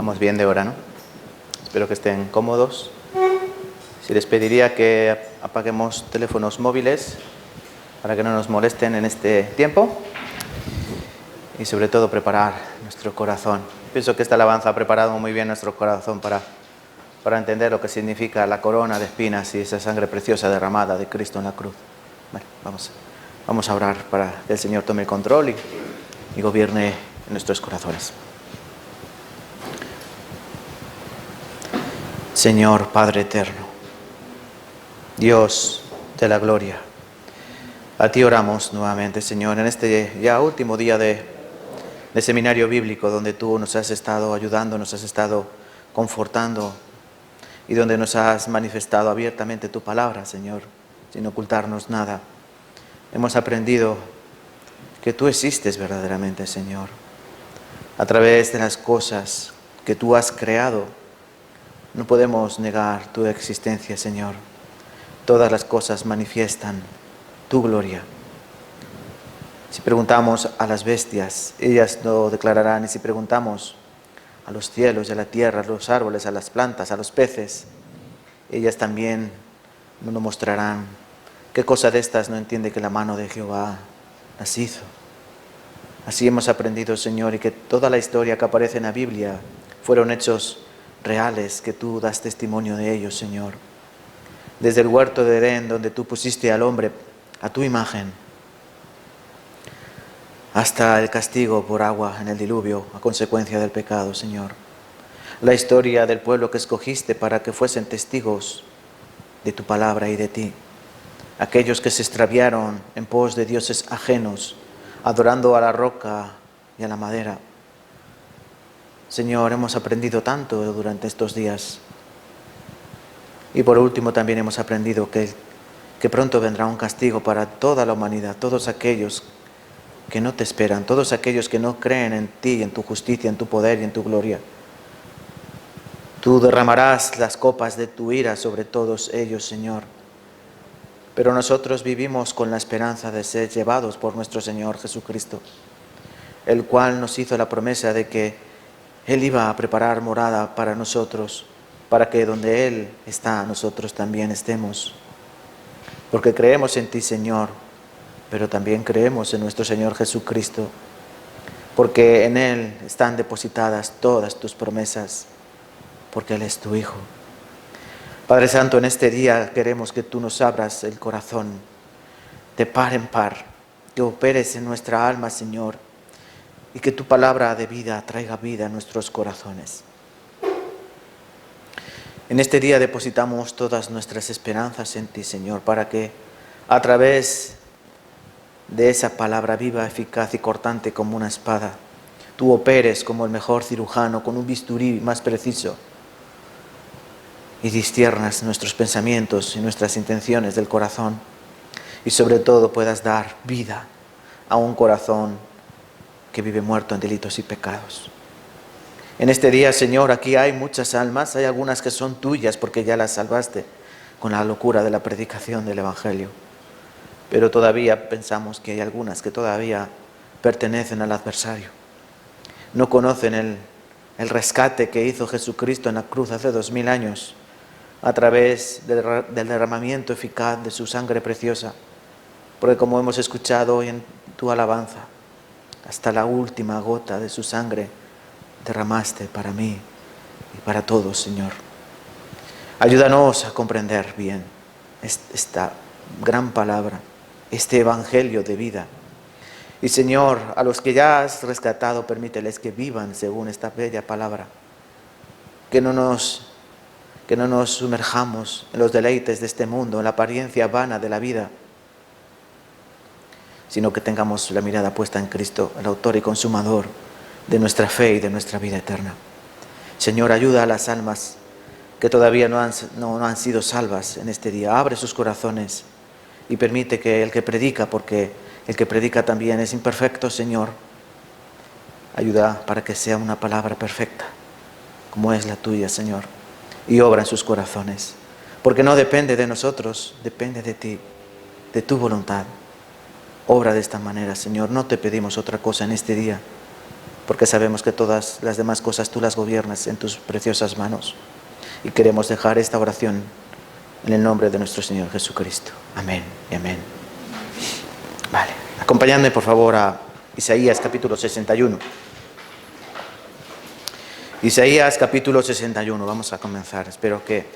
Vamos bien de hora, ¿no? Espero que estén cómodos. Si les pediría que apaguemos teléfonos móviles para que no nos molesten en este tiempo y sobre todo preparar nuestro corazón. Pienso que esta alabanza ha preparado muy bien nuestro corazón para entender lo que significa la corona de espinas y esa sangre preciosa derramada de Cristo en la cruz. Bueno, vamos a orar para que el Señor tome el control y gobierne en nuestros corazones. Señor Padre eterno, Dios de la gloria, a ti oramos nuevamente, Señor, en este ya último día de seminario bíblico, donde tú nos has estado ayudando, nos has estado confortando y donde nos has manifestado abiertamente tu palabra, Señor, sin ocultarnos nada. Hemos aprendido que tú existes verdaderamente, Señor, a través de las cosas que tú has creado. No podemos negar tu existencia, Señor. Todas las cosas manifiestan tu gloria. Si preguntamos a las bestias, ellas lo declararán. Y si preguntamos a los cielos y a la tierra, a los árboles, a las plantas, a los peces, ellas también nos lo mostrarán. ¿Qué cosa de estas no entiende que la mano de Jehová las hizo? Así hemos aprendido, Señor, y que toda la historia que aparece en la Biblia fueron hechos reales, que tú das testimonio de ellos, Señor. Desde el huerto de Edén, donde tú pusiste al hombre a tu imagen, hasta el castigo por agua en el diluvio a consecuencia del pecado, Señor. La historia del pueblo que escogiste para que fuesen testigos de tu palabra y de ti. Aquellos que se extraviaron en pos de dioses ajenos, adorando a la roca y a la madera. Señor, hemos aprendido tanto durante estos días. Y por último también hemos aprendido que pronto vendrá un castigo para toda la humanidad, todos aquellos que no te esperan, todos aquellos que no creen en ti, en tu justicia, en tu poder y en tu gloria. Tú derramarás las copas de tu ira sobre todos ellos, Señor. Pero nosotros vivimos con la esperanza de ser llevados por nuestro Señor Jesucristo, el cual nos hizo la promesa de que Él iba a preparar morada para nosotros, para que donde Él está, nosotros también estemos. Porque creemos en ti, Señor, pero también creemos en nuestro Señor Jesucristo, porque en Él están depositadas todas tus promesas, porque Él es tu Hijo. Padre Santo, en este día queremos que tú nos abras el corazón de par en par, que operes en nuestra alma, Señor, y que tu palabra de vida traiga vida a nuestros corazones. En este día depositamos todas nuestras esperanzas en ti, Señor, para que a través de esa palabra viva, eficaz y cortante como una espada, tú operes como el mejor cirujano con un bisturí más preciso y distiernas nuestros pensamientos y nuestras intenciones del corazón, y sobre todo puedas dar vida a un corazón que vive muerto en delitos y pecados. En este día, Señor, aquí hay muchas almas, hay algunas que son tuyas porque ya las salvaste con la locura de la predicación del Evangelio, pero todavía pensamos que hay algunas que todavía pertenecen al adversario. No conocen el rescate que hizo Jesucristo en la cruz hace 2000 años a través del derramamiento eficaz de su sangre preciosa, porque como hemos escuchado hoy en tu alabanza, hasta la última gota de su sangre derramaste para mí y para todos, Señor. Ayúdanos a comprender bien esta gran palabra, este evangelio de vida. Y Señor, a los que ya has rescatado, permíteles que vivan según esta bella palabra. Que no nos sumerjamos en los deleites de este mundo, en la apariencia vana de la vida, sino que tengamos la mirada puesta en Cristo, el autor y consumador de nuestra fe y de nuestra vida eterna. Señor, ayuda a las almas que todavía no han sido salvas en este día. Abre sus corazones y permite que el que predica, porque el que predica también es imperfecto, Señor, ayuda para que sea una palabra perfecta, como es la tuya, Señor, y obra en sus corazones, porque no depende de nosotros, depende de ti, de tu voluntad. Obra de esta manera, Señor. No te pedimos otra cosa en este día, porque sabemos que todas las demás cosas tú las gobiernas en tus preciosas manos. Y queremos dejar esta oración en el nombre de nuestro Señor Jesucristo. Amén y amén. Vale, acompañadme por favor a Isaías capítulo 61. Isaías capítulo 61, vamos a comenzar. Espero que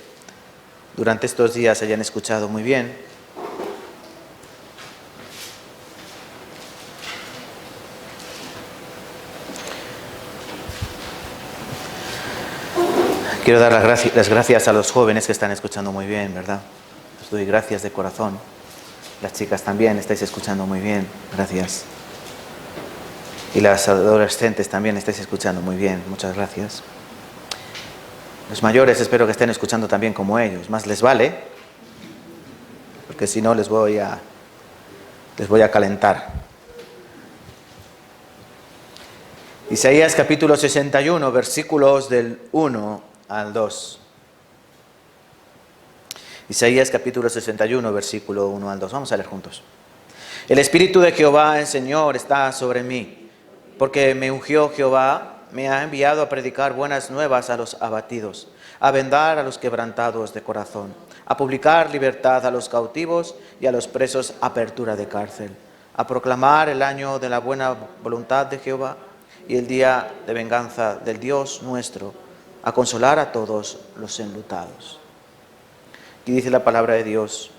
durante estos días hayan escuchado muy bien. Quiero dar las gracias a los jóvenes que están escuchando muy bien, ¿verdad? Os doy gracias de corazón. Las chicas también estáis escuchando muy bien, gracias. Y las adolescentes también estáis escuchando muy bien, muchas gracias. Los mayores espero que estén escuchando también como ellos, más les vale, porque si no les voy a calentar. Isaías capítulo 61, versículos del 1 al 2. Isaías capítulo 61, versículo 1 al 2. Vamos a leer juntos. El Espíritu de Jehová, el Señor, está sobre mí, porque me ungió Jehová, me ha enviado a predicar buenas nuevas a los abatidos, a vendar a los quebrantados de corazón, a publicar libertad a los cautivos y a los presos apertura de cárcel, a proclamar el año de la buena voluntad de Jehová y el día de venganza del Dios nuestro, a consolar a todos los enlutados. Aquí dice la palabra de Dios,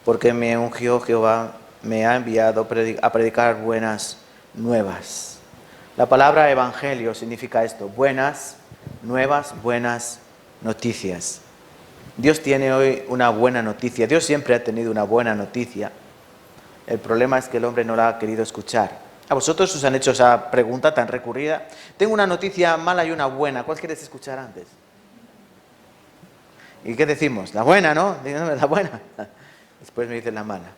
porque me ungió Jehová, me ha enviado a predicar buenas nuevas. La palabra evangelio significa esto, buenas nuevas, buenas noticias. Dios tiene hoy una buena noticia, Dios siempre ha tenido una buena noticia. El problema es que el hombre no la ha querido escuchar. ¿A vosotros os han hecho esa pregunta tan recurrida? Tengo una noticia mala y una buena. ¿Cuál quieres escuchar antes? ¿Y qué decimos? La buena, ¿no? Díganme la buena. Después me dicen la mala.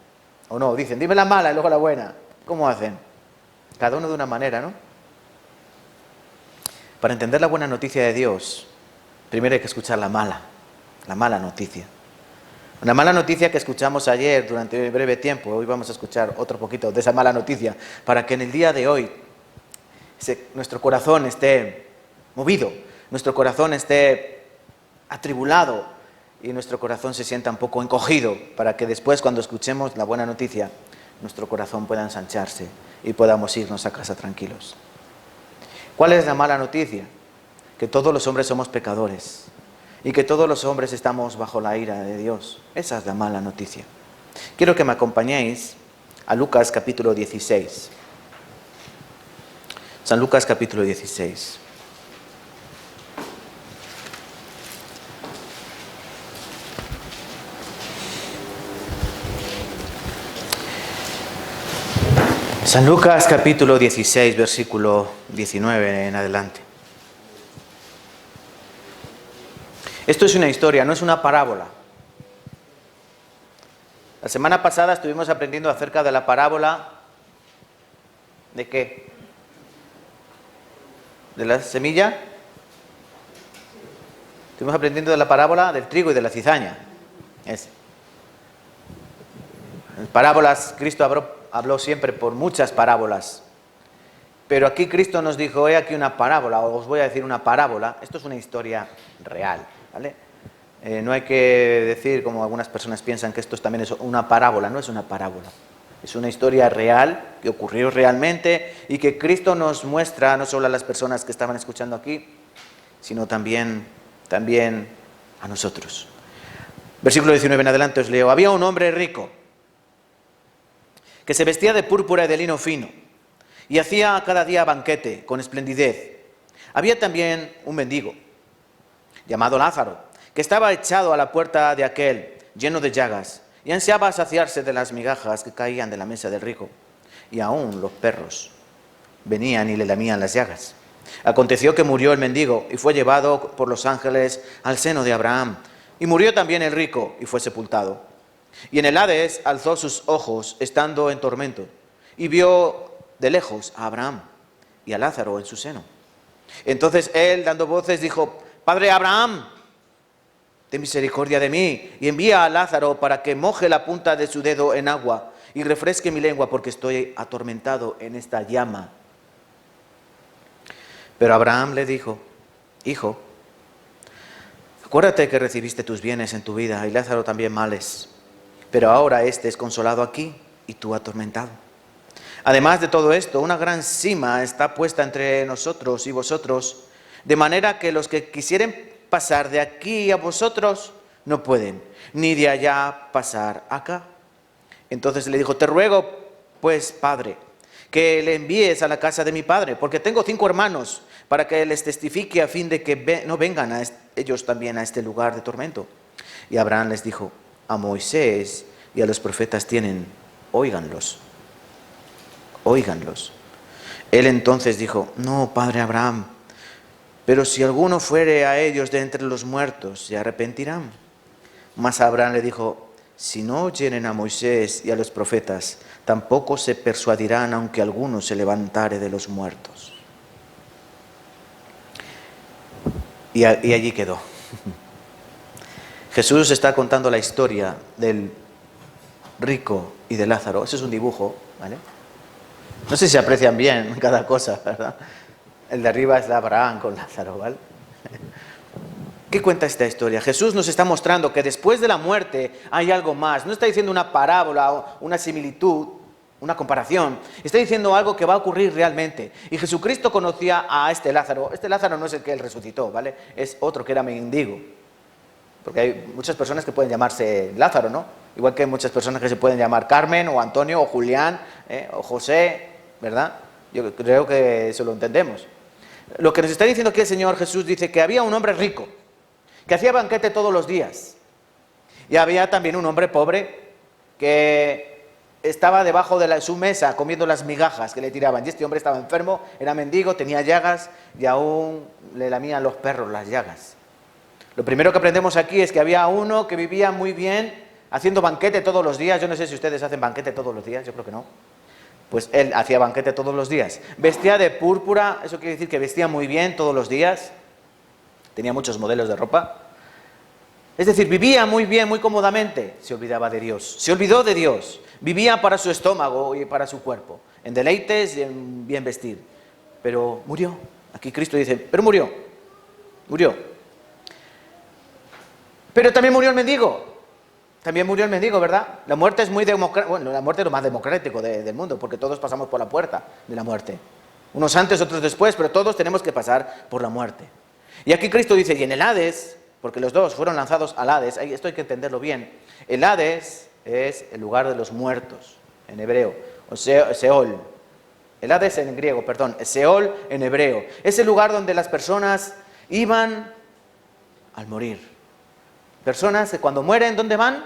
O no, dicen, dime la mala y luego la buena. ¿Cómo hacen? Cada uno de una manera, ¿no? Para entender la buena noticia de Dios, primero hay que escuchar la mala noticia. Una mala noticia que escuchamos ayer durante breve tiempo, hoy vamos a escuchar otro poquito de esa mala noticia, para que en el día de hoy nuestro corazón esté movido, nuestro corazón esté atribulado y nuestro corazón se sienta un poco encogido, para que después cuando escuchemos la buena noticia, nuestro corazón pueda ensancharse y podamos irnos a casa tranquilos. ¿Cuál es la mala noticia? Que todos los hombres somos pecadores y que todos los hombres estamos bajo la ira de Dios. Esa es la mala noticia. Quiero que me acompañéis a Lucas capítulo 16. San Lucas capítulo 16. San Lucas capítulo 16, versículo 19 en adelante. Esto es una historia, no es una parábola. La semana pasada estuvimos aprendiendo acerca de la parábola ¿de qué? ¿De la semilla? Estuvimos aprendiendo de la parábola del trigo y de la cizaña. En parábolas, Cristo habló siempre por muchas parábolas. Pero aquí Cristo nos dijo, he aquí una parábola, o os voy a decir una parábola. Esto es una historia real, ¿vale? No hay que decir, como algunas personas piensan, que esto también es una parábola. No es una parábola. Es una historia real, que ocurrió realmente y que Cristo nos muestra no solo a las personas que estaban escuchando aquí, sino también a nosotros. Versículo 19 en adelante os leo. Había un hombre rico que se vestía de púrpura y de lino fino y hacía cada día banquete con esplendidez. Había también un mendigo llamado Lázaro, que estaba echado a la puerta de aquel, lleno de llagas, y ansiaba saciarse de las migajas que caían de la mesa del rico. Y aún los perros venían y le lamían las llagas. Aconteció que murió el mendigo y fue llevado por los ángeles al seno de Abraham. Y murió también el rico y fue sepultado. Y en el Hades alzó sus ojos, estando en tormento, y vio de lejos a Abraham y a Lázaro en su seno. Entonces él, dando voces, dijo: Padre Abraham, ten misericordia de mí, y envía a Lázaro para que moje la punta de su dedo en agua y refresque mi lengua, porque estoy atormentado en esta llama. Pero Abraham le dijo: hijo, acuérdate que recibiste tus bienes en tu vida y Lázaro también males, pero ahora este es consolado aquí y tú atormentado. Además de todo esto, una gran sima está puesta entre nosotros y vosotros, de manera que los que quisieren pasar de aquí a vosotros no pueden, ni de allá pasar acá. Entonces le dijo: te ruego, pues, padre, que le envíes a la casa de mi padre, porque tengo 5 hermanos, para que les testifique a fin de que no vengan ellos también a este lugar de tormento. Y Abraham les dijo: a Moisés y a los profetas tienen, óiganlos. Óiganlos. Él entonces dijo: no, padre Abraham, pero si alguno fuere a ellos de entre los muertos, se arrepentirán. Mas Abraham le dijo: si no oyeren a Moisés y a los profetas, tampoco se persuadirán, aunque alguno se levantare de los muertos. Y allí quedó. Jesús está contando la historia del rico y de Lázaro. Eso es un dibujo, ¿vale? No sé si se aprecian bien cada cosa, ¿verdad? El de arriba es Abraham con Lázaro, ¿vale? ¿Qué cuenta esta historia? Jesús nos está mostrando que después de la muerte hay algo más. No está diciendo una parábola, una similitud, una comparación. Está diciendo algo que va a ocurrir realmente. Y Jesucristo conocía a este Lázaro. Este Lázaro no es el que él resucitó, ¿vale? Es otro que era mendigo. Porque hay muchas personas que pueden llamarse Lázaro, ¿no? Igual que hay muchas personas que se pueden llamar Carmen, o Antonio, o Julián, o José, ¿verdad? Yo creo que eso lo entendemos. Lo que nos está diciendo aquí el Señor Jesús dice que había un hombre rico, que hacía banquete todos los días. Y había también un hombre pobre que estaba debajo de su mesa comiendo las migajas que le tiraban. Y este hombre estaba enfermo, era mendigo, tenía llagas y aún le lamían los perros las llagas. Lo primero que aprendemos aquí es que había uno que vivía muy bien haciendo banquete todos los días. Yo no sé si ustedes hacen banquete todos los días, yo creo que no. Pues él hacía banquete todos los días. Vestía de púrpura, eso quiere decir que vestía muy bien todos los días. Tenía muchos modelos de ropa. Es decir, vivía muy bien, muy cómodamente. Se olvidaba de Dios. Se olvidó de Dios. Vivía para su estómago y para su cuerpo. En deleites y en bien vestir. Pero murió. Aquí Cristo dice, pero murió. Murió. Pero también murió el mendigo. También murió el mendigo, ¿verdad? La muerte es muy democrática. Bueno, la muerte es lo más democrático del mundo, porque todos pasamos por la puerta de la muerte. Unos antes, otros después, pero todos tenemos que pasar por la muerte. Y aquí Cristo dice, y en el Hades, porque los dos fueron lanzados al Hades, esto hay que entenderlo bien. El Hades es el lugar de los muertos, en hebreo, o Seol. El Hades en griego, perdón, Seol en hebreo. Es el lugar donde las personas iban al morir. Personas que cuando mueren, ¿dónde van?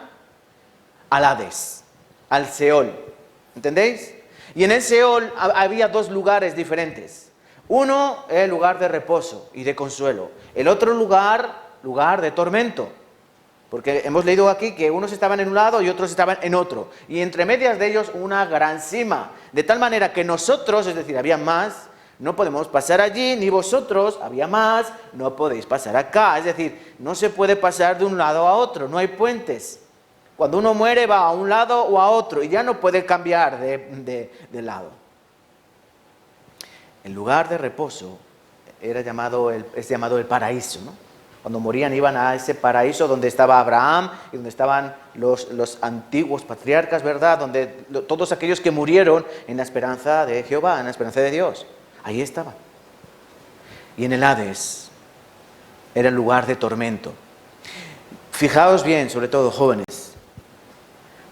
Al Hades, al Seol. ¿Entendéis? Y en el Seol había 2 lugares diferentes. Uno, el lugar de reposo y de consuelo. El otro lugar de tormento. Porque hemos leído aquí que unos estaban en un lado y otros estaban en otro. Y entre medias de ellos una gran sima. De tal manera que nosotros, es decir, había más, no podemos pasar allí, ni vosotros, había más, no podéis pasar acá. Es decir, no se puede pasar de un lado a otro, no hay puentes. Cuando uno muere va a un lado o a otro y ya no puede cambiar de lado. El lugar de reposo es llamado el paraíso, ¿no? Cuando morían iban a ese paraíso donde estaba Abraham y donde estaban los antiguos patriarcas, ¿verdad? Donde todos aquellos que murieron en la esperanza de Jehová, en la esperanza de Dios. Ahí estaba. Y en el Hades era el lugar de tormento. Fijaos bien, sobre todo jóvenes,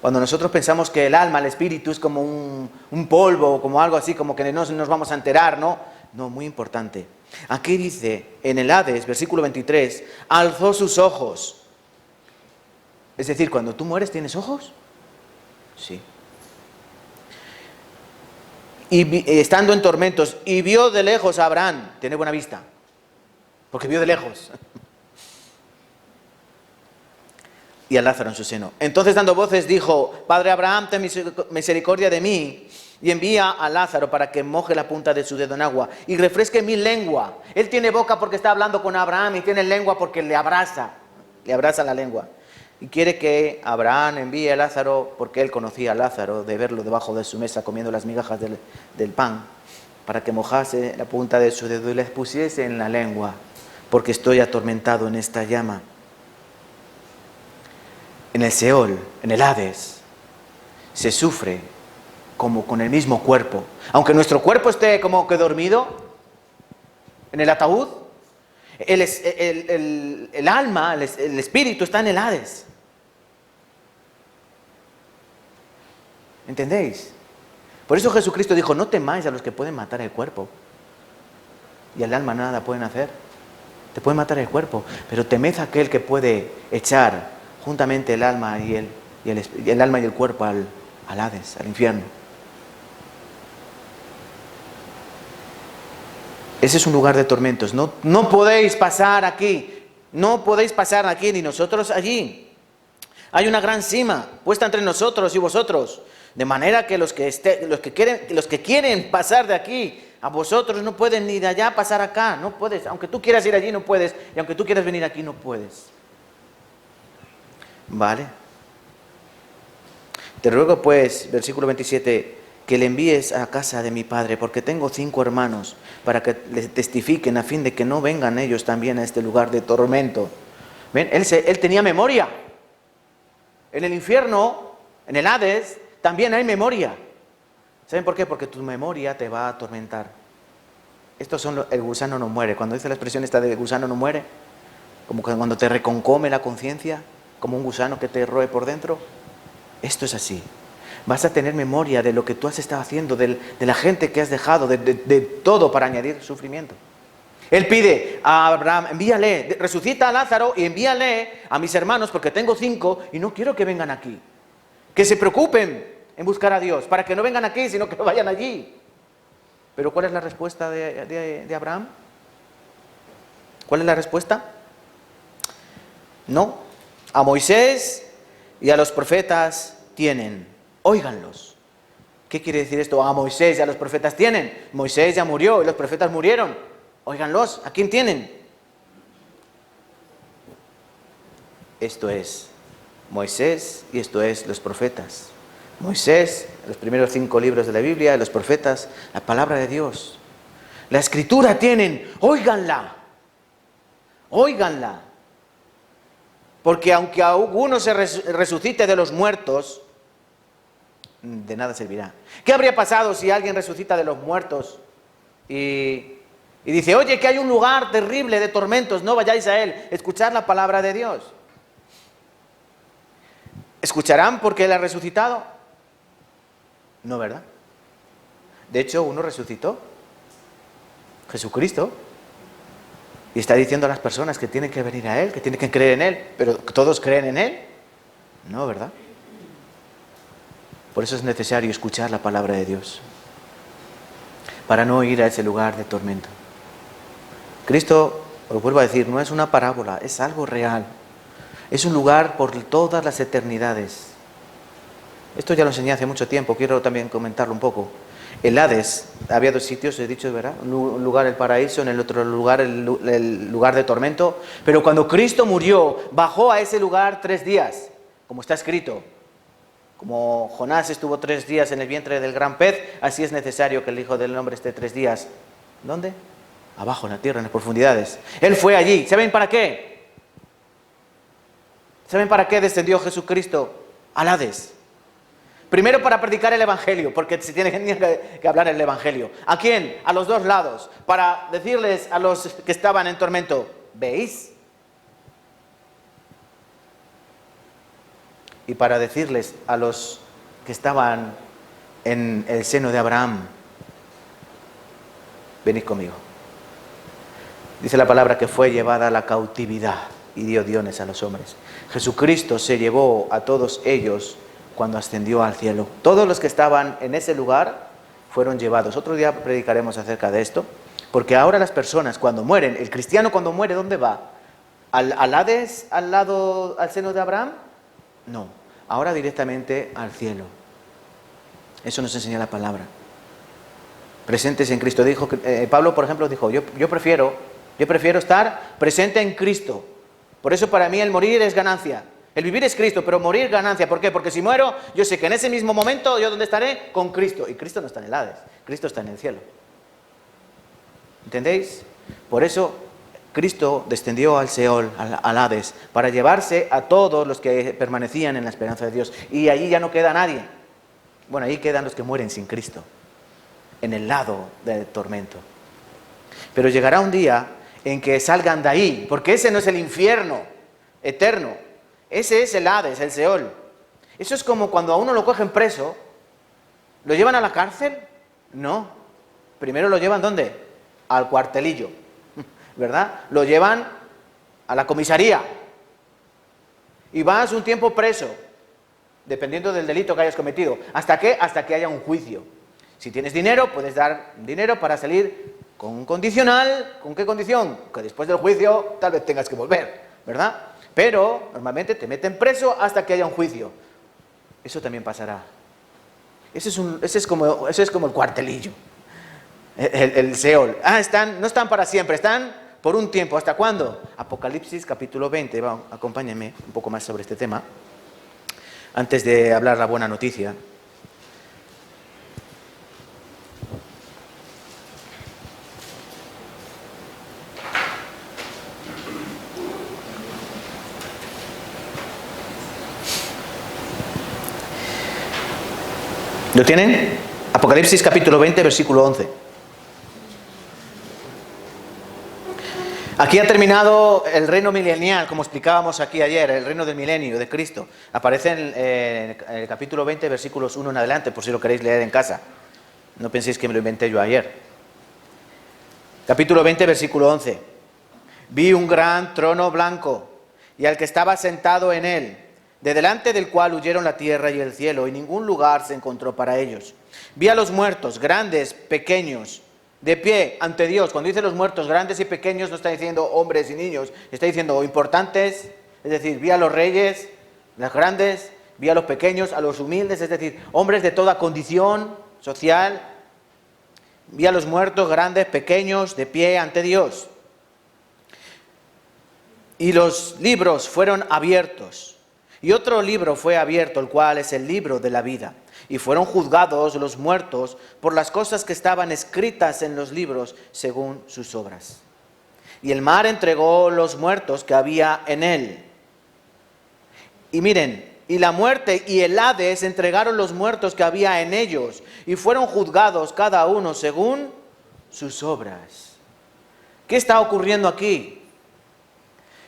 cuando nosotros pensamos que el alma, el espíritu es como un polvo, como algo así, como que no nos vamos a enterar, ¿no? No, muy importante. Aquí dice, en el Hades, versículo 23, alzó sus ojos. Es decir, cuando tú mueres, ¿tienes ojos? Sí. Y estando en tormentos, y vio de lejos a Abraham, tiene buena vista, porque vio de lejos, y a Lázaro en su seno. Entonces dando voces dijo, Padre Abraham, ten misericordia de mí, y envía a Lázaro para que moje la punta de su dedo en agua, y refresque mi lengua. Él tiene boca porque está hablando con Abraham, y tiene lengua porque le abraza la lengua. Y quiere que Abraham envíe a Lázaro, porque él conocía a Lázaro, de verlo debajo de su mesa comiendo las migajas del pan. para que mojase la punta de su dedo y les pusiese en la lengua, porque estoy atormentado en esta llama. En el Seol, en el Hades, se sufre como con el mismo cuerpo. Aunque nuestro cuerpo esté como que dormido en el ataúd, el alma, el espíritu está en el Hades. ¿Entendéis? Por eso Jesucristo dijo, no temáis a los que pueden matar el cuerpo. Y al alma nada pueden hacer. Te pueden matar el cuerpo, pero temed a aquel que puede echar juntamente el alma y el alma y el cuerpo al Hades, al infierno. Ese es un lugar de tormentos. No podéis pasar aquí. No podéis pasar aquí ni nosotros allí. Hay una gran cima puesta entre nosotros y vosotros. De manera que los que quieren pasar de aquí a vosotros no pueden ni de allá pasar acá. No puedes. Aunque tú quieras ir allí, no puedes. Y aunque tú quieras venir aquí, no puedes. ¿Vale? Te ruego pues, versículo 27, que le envíes a casa de mi padre, porque tengo 5 hermanos, para que les testifiquen a fin de que no vengan ellos también a este lugar de tormento. ¿Ven? Él tenía memoria. En el infierno, en el Hades, también hay memoria. ¿Saben por qué? Porque tu memoria te va a atormentar. El gusano no muere. Cuando dice la expresión esta de gusano no muere, como cuando te reconcome la conciencia, como un gusano que te roe por dentro. Esto es así. Vas a tener memoria de lo que tú has estado haciendo, de la gente que has dejado, de todo para añadir sufrimiento. Él pide a Abraham, envíale, resucita a Lázaro y envíale a mis hermanos, porque tengo 5 y no quiero que vengan aquí. Que se preocupen en buscar a Dios, para que no vengan aquí, sino que vayan allí. Pero ¿cuál es la respuesta de Abraham? ¿Cuál es la respuesta? No. A Moisés y a los profetas tienen. Óiganlos. ¿Qué quiere decir esto? A Moisés y a los profetas tienen. Moisés ya murió y los profetas murieron. Óiganlos. ¿A quién tienen? Esto es Moisés y esto es los profetas. Moisés, los primeros 5 libros de la Biblia, y los profetas, la palabra de Dios. La escritura tienen. Óiganla. Óiganla. Porque aunque alguno se resucite de los muertos, de nada servirá. ¿Qué habría pasado si alguien resucita de los muertos y dice, oye, que hay un lugar terrible de tormentos, no vayáis a él? Escuchad la palabra de Dios. ¿Escucharán porque él ha resucitado? No, ¿verdad? De hecho, uno resucitó, Jesucristo. Y está diciendo a las personas que tienen que venir a Él, que tienen que creer en Él. ¿Pero todos creen en Él? No, ¿verdad? Por eso es necesario escuchar la palabra de Dios, para no ir a ese lugar de tormento. Cristo, os vuelvo a decir, no es una parábola, es algo real. Es un lugar por todas las eternidades. Esto ya lo enseñé hace mucho tiempo, quiero también comentarlo un poco. El Hades, había 2 sitios, he dicho, ¿verdad? Un lugar el paraíso, en el otro lugar el lugar de tormento. Pero cuando Cristo murió, bajó a ese lugar 3 días, como está escrito. Como Jonás estuvo 3 días en el vientre del gran pez, así es necesario que el Hijo del Hombre esté 3 días. ¿Dónde? Abajo, en la tierra, en las profundidades. Él fue allí. ¿Saben para qué? ¿Saben para qué descendió Jesucristo al Hades? Primero para predicar el Evangelio, porque se tiene que hablar el Evangelio. ¿A quién? A los 2 lados. Para decirles a los que estaban en tormento, ¿veis? Y para decirles a los que estaban en el seno de Abraham, venid conmigo. Dice la palabra que fue llevada a la cautividad y dio dones a los hombres. Jesucristo se llevó a todos ellos cuando ascendió al cielo. Todos los que estaban en ese lugar fueron llevados. Otro día predicaremos acerca de esto, porque ahora las personas cuando mueren, el cristiano cuando muere, ¿dónde va? ¿Al Hades, al seno de Abraham? No, ahora directamente al cielo. Eso nos enseña la palabra. Presentes en Cristo. Dijo Pablo, por ejemplo, dijo, yo prefiero estar presente en Cristo. Por eso para mí el morir es ganancia. El vivir es Cristo, pero morir ganancia. ¿Por qué? Porque si muero, yo sé que en ese mismo momento, ¿yo dónde estaré? Con Cristo. Y Cristo no está en el Hades, Cristo está en el cielo. ¿Entendéis? Por eso Cristo descendió al Seol, al Hades, para llevarse a todos los que permanecían en la esperanza de Dios. Y allí ya no queda nadie. Bueno, ahí quedan los que mueren sin Cristo, en el lado del tormento. Pero llegará un día en que salgan de ahí, porque ese no es el infierno eterno, ese es el Hades, el Seol. Eso es como cuando a uno lo cogen preso, ¿lo llevan a la cárcel? No, primero lo llevan ¿dónde? Al cuartelillo, ¿verdad? Lo llevan a la comisaría y vas un tiempo preso, dependiendo del delito que hayas cometido. ¿Hasta qué? Hasta que haya un juicio. Si tienes dinero, puedes dar dinero para salir con un condicional. ¿Con qué condición? Que después del juicio tal vez tengas que volver, ¿verdad? Pero normalmente te meten preso hasta que haya un juicio. Eso también pasará. Ese es como el cuartelillo, el Seol. No están para siempre, están por un tiempo. ¿Hasta cuándo? Apocalipsis capítulo 20. Acompáñenme un poco más sobre este tema, antes de hablar la buena noticia. ¿Lo tienen? Apocalipsis capítulo 20, versículo 11. Aquí ha terminado el reino milenial, como explicábamos aquí ayer, el reino del milenio de Cristo. Aparece en el capítulo 20, versículos 1 en adelante, por si lo queréis leer en casa. No penséis que me lo inventé yo ayer. Capítulo 20, versículo 11. Vi un gran trono blanco y al que estaba sentado en él, de delante del cual huyeron la tierra y el cielo, y ningún lugar se encontró para ellos. Vi a los muertos, grandes, pequeños, de pie ante Dios. Cuando dice los muertos, grandes y pequeños, no está diciendo hombres y niños, está diciendo importantes, es decir, vi a los reyes, los grandes, vi a los pequeños, a los humildes, es decir, hombres de toda condición social. Vi a los muertos, grandes, pequeños, de pie ante Dios. Y los libros fueron abiertos. Y otro libro fue abierto, el cual es el libro de la vida. Y fueron juzgados los muertos por las cosas que estaban escritas en los libros según sus obras. Y el mar entregó los muertos que había en él. Y miren, y la muerte y el Hades entregaron los muertos que había en ellos. Y fueron juzgados cada uno según sus obras. ¿Qué está ocurriendo aquí?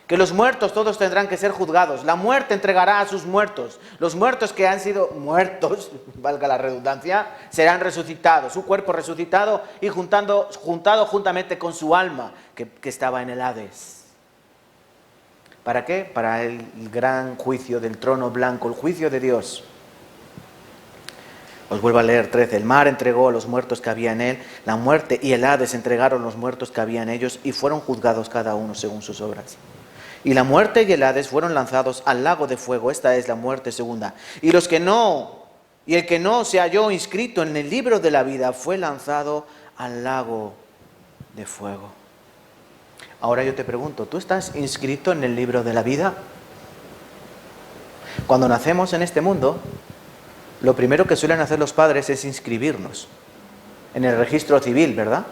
Que los muertos todos tendrán que ser juzgados. La muerte entregará a sus muertos. Los muertos que han sido muertos, valga la redundancia, serán resucitados. Su cuerpo resucitado y juntado juntamente con su alma que estaba en el Hades. ¿Para qué? Para el gran juicio del trono blanco, el juicio de Dios. Os vuelvo a leer 13. El mar entregó a los muertos que había en él. La muerte y el Hades entregaron los muertos que había en ellos y fueron juzgados cada uno según sus obras. Y la muerte y el Hades fueron lanzados al lago de fuego. Esta es la muerte segunda. Y el que no se halló inscrito en el libro de la vida fue lanzado al lago de fuego. Ahora yo te pregunto, ¿tú estás inscrito en el libro de la vida? Cuando nacemos en este mundo, lo primero que suelen hacer los padres es inscribirnos en el registro civil, ¿verdad?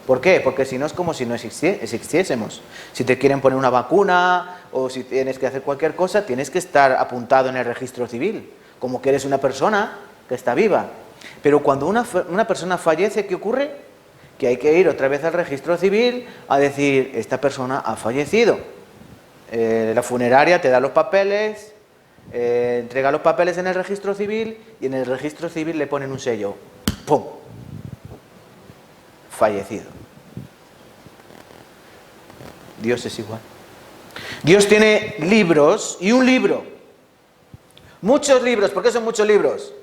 ¿Por qué? Porque si no es como si no existiésemos. Si te quieren poner una vacuna o si tienes que hacer cualquier cosa, tienes que estar apuntado en el registro civil, como que eres una persona que está viva. Pero cuando una persona fallece, ¿qué ocurre? Que hay que ir otra vez al registro civil a decir, esta persona ha fallecido. La funeraria te da los papeles, entrega los papeles en el registro civil y en el registro civil le ponen un sello. ¡Pum! Fallecido. Dios es igual. Dios tiene libros y un libro. Muchos libros. ¿Por qué son muchos libros?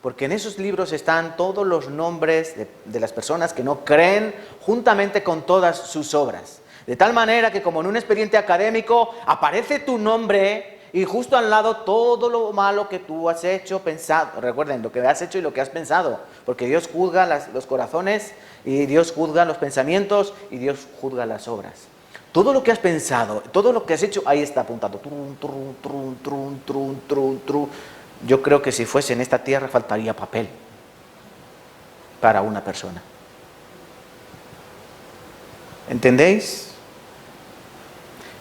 Porque en esos libros están todos los nombres de las personas que no creen juntamente con todas sus obras. De tal manera que como en un expediente académico aparece tu nombre y justo al lado todo lo malo que tú has hecho, pensado. Recuerden, lo que has hecho y lo que has pensado. Porque Dios juzga los corazones y Dios juzga los pensamientos y Dios juzga las obras. Todo lo que has pensado, todo lo que has hecho, ahí está apuntado. Yo creo que si fuese en esta tierra faltaría papel para una persona. ¿Entendéis?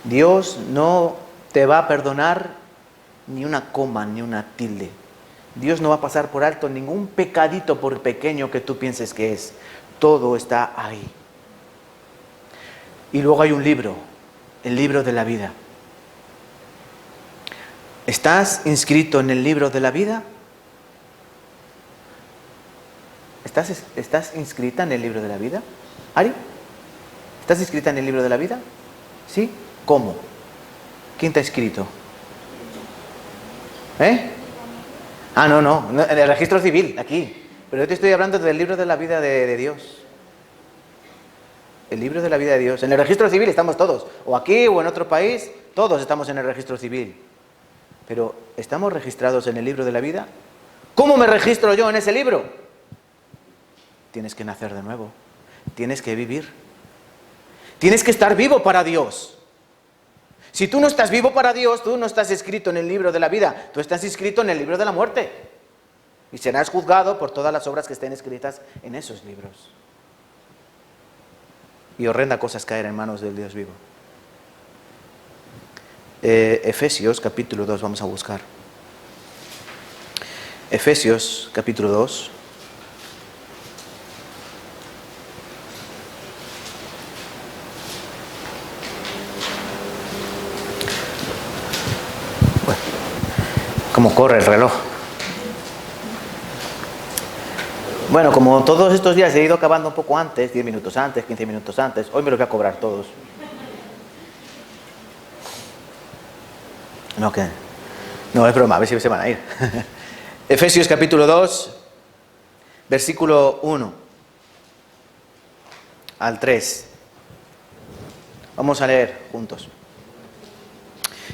Dios no te va a perdonar ni una coma, ni una tilde. Dios no va a pasar por alto ningún pecadito, por pequeño que tú pienses que es. Todo está ahí. Y luego hay un libro, el libro de la vida. ¿Estás inscrito en el libro de la vida? ¿Estás inscrita en el libro de la vida? ¿Ari? ¿Estás inscrita en el libro de la vida? ¿Sí? ¿Cómo? ¿Quién te ha inscrito? No, en el registro civil, aquí. Pero yo te estoy hablando del libro de la vida de Dios. El libro de la vida de Dios. En el registro civil estamos todos. O aquí o en otro país, todos estamos en el registro civil. Pero, ¿estamos registrados en el libro de la vida? ¿Cómo me registro yo en ese libro? Tienes que nacer de nuevo. Tienes que vivir. Tienes que estar vivo para Dios. Si tú no estás vivo para Dios, tú no estás escrito en el libro de la vida. Tú estás inscrito en el libro de la muerte. Y serás juzgado por todas las obras que estén escritas en esos libros. Y horrenda cosa es caer en manos del Dios vivo. Efesios capítulo 2 vamos a buscar. Efesios capítulo 2. Bueno, cómo corre el reloj. Bueno, como todos estos días he ido acabando un poco antes, 10 minutos antes, 15 minutos antes, hoy me los voy a cobrar todos. No, es broma, a ver si se van a ir. Efesios capítulo 2, versículo 1 al 3. Vamos a leer juntos.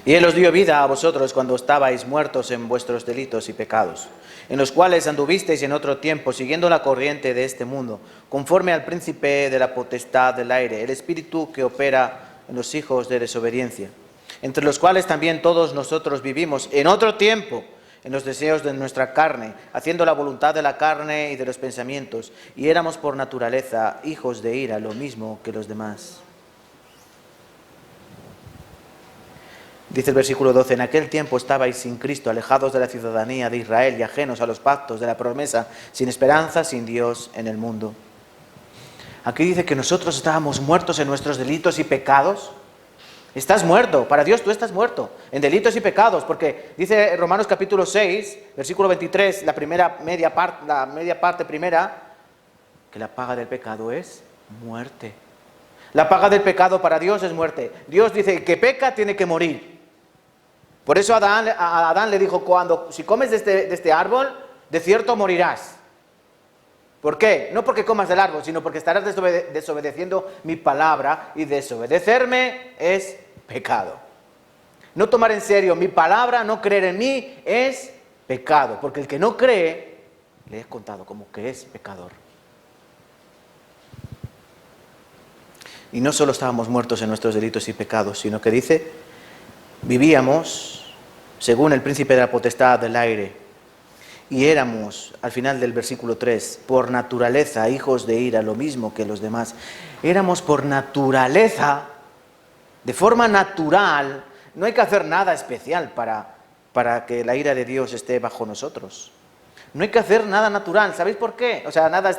Y Él os dio vida a vosotros cuando estabais muertos en vuestros delitos y pecados, en los cuales anduvisteis en otro tiempo, siguiendo la corriente de este mundo, conforme al príncipe de la potestad del aire, el espíritu que opera en los hijos de desobediencia, entre los cuales también todos nosotros vivimos en otro tiempo, en los deseos de nuestra carne, haciendo la voluntad de la carne y de los pensamientos, y éramos por naturaleza hijos de ira, lo mismo que los demás. Dice el versículo 12, en aquel tiempo estabais sin Cristo, alejados de la ciudadanía de Israel y ajenos a los pactos de la promesa, sin esperanza, sin Dios en el mundo. Aquí dice que nosotros estábamos muertos en nuestros delitos y pecados. Estás muerto, para Dios tú estás muerto, en delitos y pecados, porque dice Romanos capítulo 6, versículo 23, la media parte primera, que la paga del pecado es muerte. La paga del pecado para Dios es muerte. Dios dice que peca tiene que morir. Por eso a Adán le dijo, si comes de este árbol, de cierto morirás. ¿Por qué? No porque comas del árbol, sino porque estarás desobedeciendo mi palabra, y desobedecerme es pecado. No tomar en serio mi palabra, no creer en mí, es pecado. Porque el que no cree, le he contado como que es pecador. Y no solo estábamos muertos en nuestros delitos y pecados, sino que dice, vivíamos según el príncipe de la potestad del aire, y éramos, al final del versículo 3, por naturaleza hijos de ira, lo mismo que los demás. Éramos por naturaleza, de forma natural. No hay que hacer nada especial para que la ira de Dios esté bajo nosotros. No hay que hacer nada natural. ¿Sabéis por qué? O sea, nada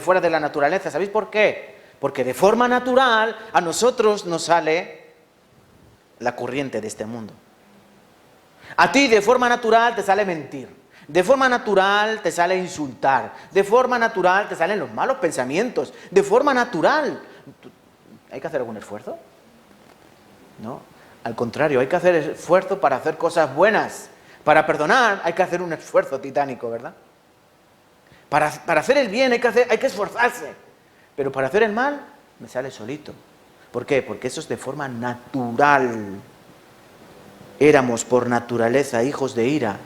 fuera de la naturaleza. ¿Sabéis por qué? Porque de forma natural a nosotros nos sale la corriente de este mundo. A ti de forma natural te sale mentir. De forma natural te sale insultar. De forma natural te salen los malos pensamientos. De forma natural. ¿Hay que hacer algún esfuerzo? No. Al contrario, hay que hacer esfuerzo para hacer cosas buenas. Para perdonar hay que hacer un esfuerzo titánico, ¿verdad? Para hacer el bien hay que esforzarse. Pero para hacer el mal me sale solito. ¿Por qué? Porque eso es de forma natural. Éramos por naturaleza hijos de ira.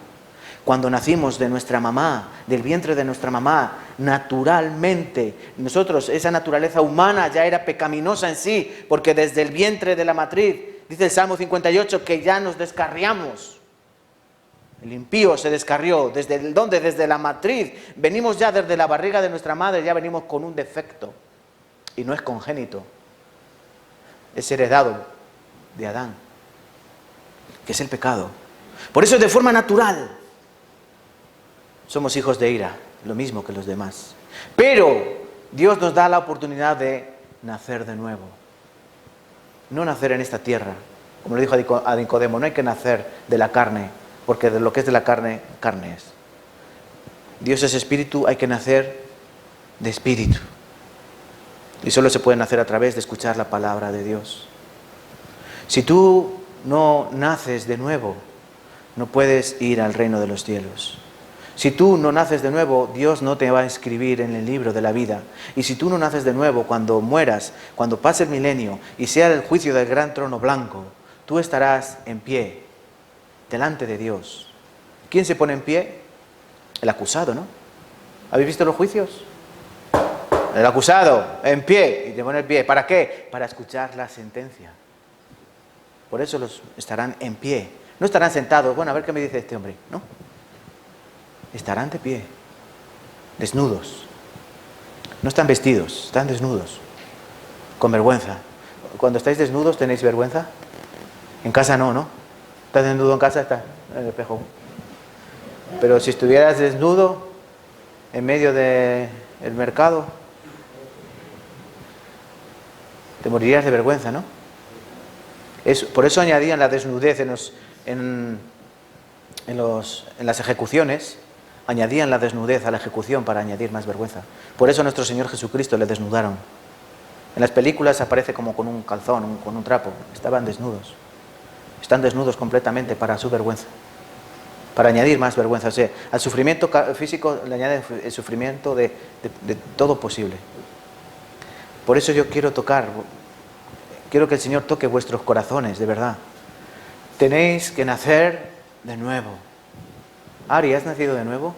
Cuando nacimos de nuestra mamá, del vientre de nuestra mamá, naturalmente, nosotros, esa naturaleza humana ya era pecaminosa en sí, porque desde el vientre de la matriz, dice el Salmo 58, que ya nos descarriamos. El impío se descarrió. ¿Dónde? Desde la matriz. Venimos ya desde la barriga de nuestra madre, ya venimos con un defecto. Y no es congénito. es heredado de Adán, que es el pecado. Por eso de forma natural somos hijos de ira, lo mismo que los demás. Pero Dios nos da la oportunidad de nacer de nuevo. No nacer en esta tierra. Como le dijo a Nicodemo, no hay que nacer de la carne, porque de lo que es de la carne, carne es. Dios es espíritu, hay que nacer de espíritu. Y solo se puede nacer a través de escuchar la palabra de Dios. Si tú no naces de nuevo, no puedes ir al reino de los cielos. Si tú no naces de nuevo, Dios no te va a inscribir en el libro de la vida. Y si tú no naces de nuevo, cuando mueras, cuando pase el milenio y sea el juicio del gran trono blanco, tú estarás en pie delante de Dios. ¿Quién se pone en pie? El acusado, ¿no? ¿Habéis visto los juicios? El acusado, en pie, y te pone en pie. ¿Para qué? Para escuchar la sentencia. Por eso los estarán en pie. No estarán sentados, bueno, a ver qué me dice este hombre, ¿no? Estarán de pie, desnudos. No están vestidos, están desnudos, con vergüenza. Cuando estáis desnudos, ¿tenéis vergüenza? En casa no, ¿no? Estás desnudo en casa, está en el espejo. Pero si estuvieras desnudo en medio del mercado, te morirías de vergüenza, ¿no? Por eso añadían la desnudez en las ejecuciones, añadían la desnudez a la ejecución para añadir más vergüenza. Por eso a nuestro Señor Jesucristo le desnudaron. En las películas aparece como con un calzón, con un trapo. Estaban desnudos. Están desnudos completamente para su vergüenza, para añadir más vergüenza. O sea, al sufrimiento físico le añade el sufrimiento de todo posible. Por eso yo quiero que el Señor toque vuestros corazones, de verdad. Tenéis que nacer de nuevo. Ari, ¿has nacido de nuevo?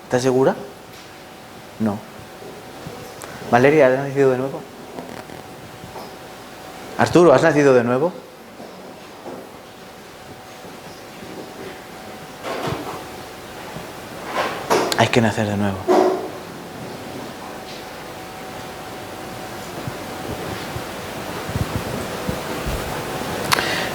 ¿Estás segura? No. Valeria, ¿has nacido de nuevo? Arturo, ¿has nacido de nuevo? Hay que nacer de nuevo.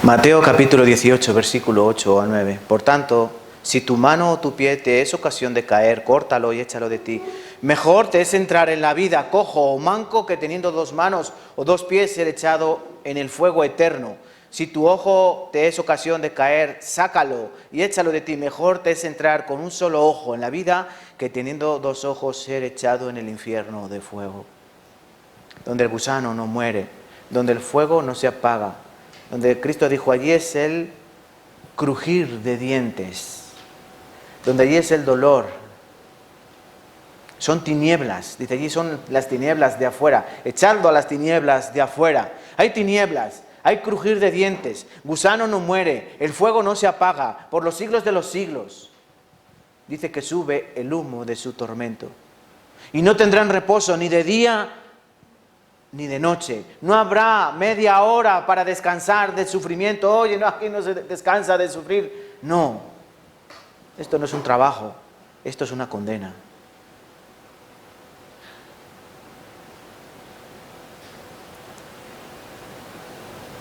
Mateo capítulo 18, versículo 8 a 9. Por tanto, si tu mano o tu pie te es ocasión de caer, córtalo y échalo de ti. Mejor te es entrar en la vida cojo o manco que teniendo 2 manos o 2 pies ser echado en el fuego eterno. Si tu ojo te es ocasión de caer, sácalo y échalo de ti. Mejor te es entrar con un solo ojo en la vida que teniendo 2 ojos ser echado en el infierno de fuego, donde el gusano no muere, donde el fuego no se apaga, donde Cristo dijo, allí es el crujir de dientes, donde allí es el dolor. Son tinieblas, dice, allí son las tinieblas de afuera, echando a las tinieblas de afuera. Hay tinieblas, hay crujir de dientes, gusano no muere, el fuego no se apaga por los siglos de los siglos. Dice que sube el humo de su tormento. Y no tendrán reposo ni de día ni de noche. No habrá media hora para descansar del sufrimiento. Oye, no, aquí no se descansa de sufrir. No, esto no es un trabajo, esto es una condena.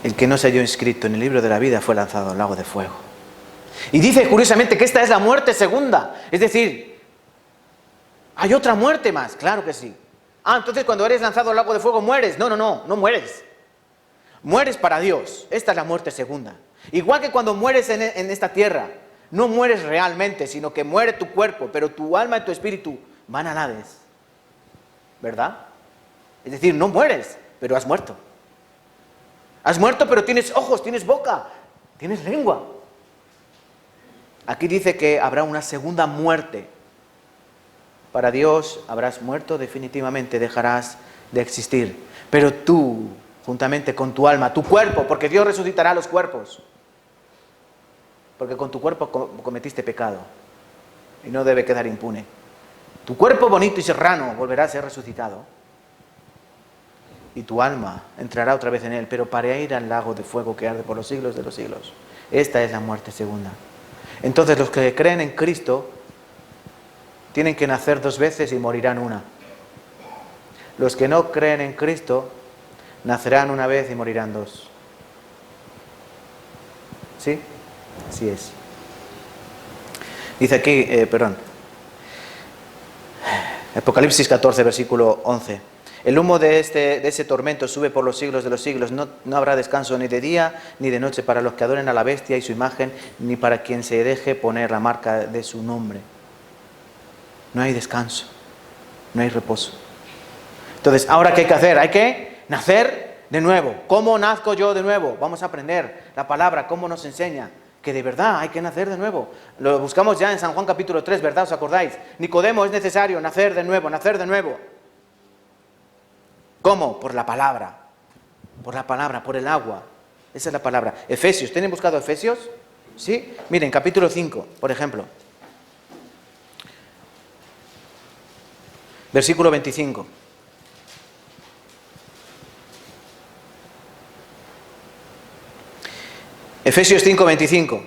El que no se halló inscrito en el libro de la vida fue lanzado al lago de fuego. Y dice curiosamente que esta es la muerte segunda. Es decir, hay otra muerte más, claro que sí. Entonces cuando eres lanzado al lago de fuego mueres. No mueres. Mueres para Dios. Esta es la muerte segunda. Igual que cuando mueres en esta tierra, no mueres realmente, sino que muere tu cuerpo, pero tu alma y tu espíritu van al Hades. ¿Verdad? Es decir, no mueres, pero has muerto. Has muerto, pero tienes ojos, tienes boca, tienes lengua. Aquí dice que habrá una segunda muerte. Para Dios habrás muerto definitivamente, dejarás de existir. Pero tú, juntamente con tu alma, tu cuerpo, porque Dios resucitará los cuerpos. Porque con tu cuerpo cometiste pecado y no debe quedar impune. Tu cuerpo bonito y serrano volverá a ser resucitado. Y tu alma entrará otra vez en él, pero para ir al lago de fuego que arde por los siglos de los siglos. Esta es la muerte segunda. Entonces los que creen en Cristo tienen que nacer 2 veces y morirán una. Los que no creen en Cristo nacerán una vez y morirán dos. ¿Sí? Así es. Dice aquí, Apocalipsis 14, versículo 11. El humo de ese tormento sube por los siglos de los siglos. No habrá descanso ni de día ni de noche para los que adoren a la bestia y su imagen, ni para quien se deje poner la marca de su nombre. No hay descanso, no hay reposo. Entonces, ¿ahora qué hay que hacer? Hay que nacer de nuevo. ¿Cómo nazco yo de nuevo? Vamos a aprender la palabra, cómo nos enseña que de verdad hay que nacer de nuevo. Lo buscamos ya en San Juan capítulo 3, ¿verdad? ¿Os acordáis? Nicodemo, es necesario nacer de nuevo, nacer de nuevo. ¿Cómo? Por la palabra, por el agua. Esa es la palabra. Efesios, ¿tienen buscado Efesios? ¿Sí? Miren, capítulo 5, por ejemplo. Versículo 25. Efesios 5, 25.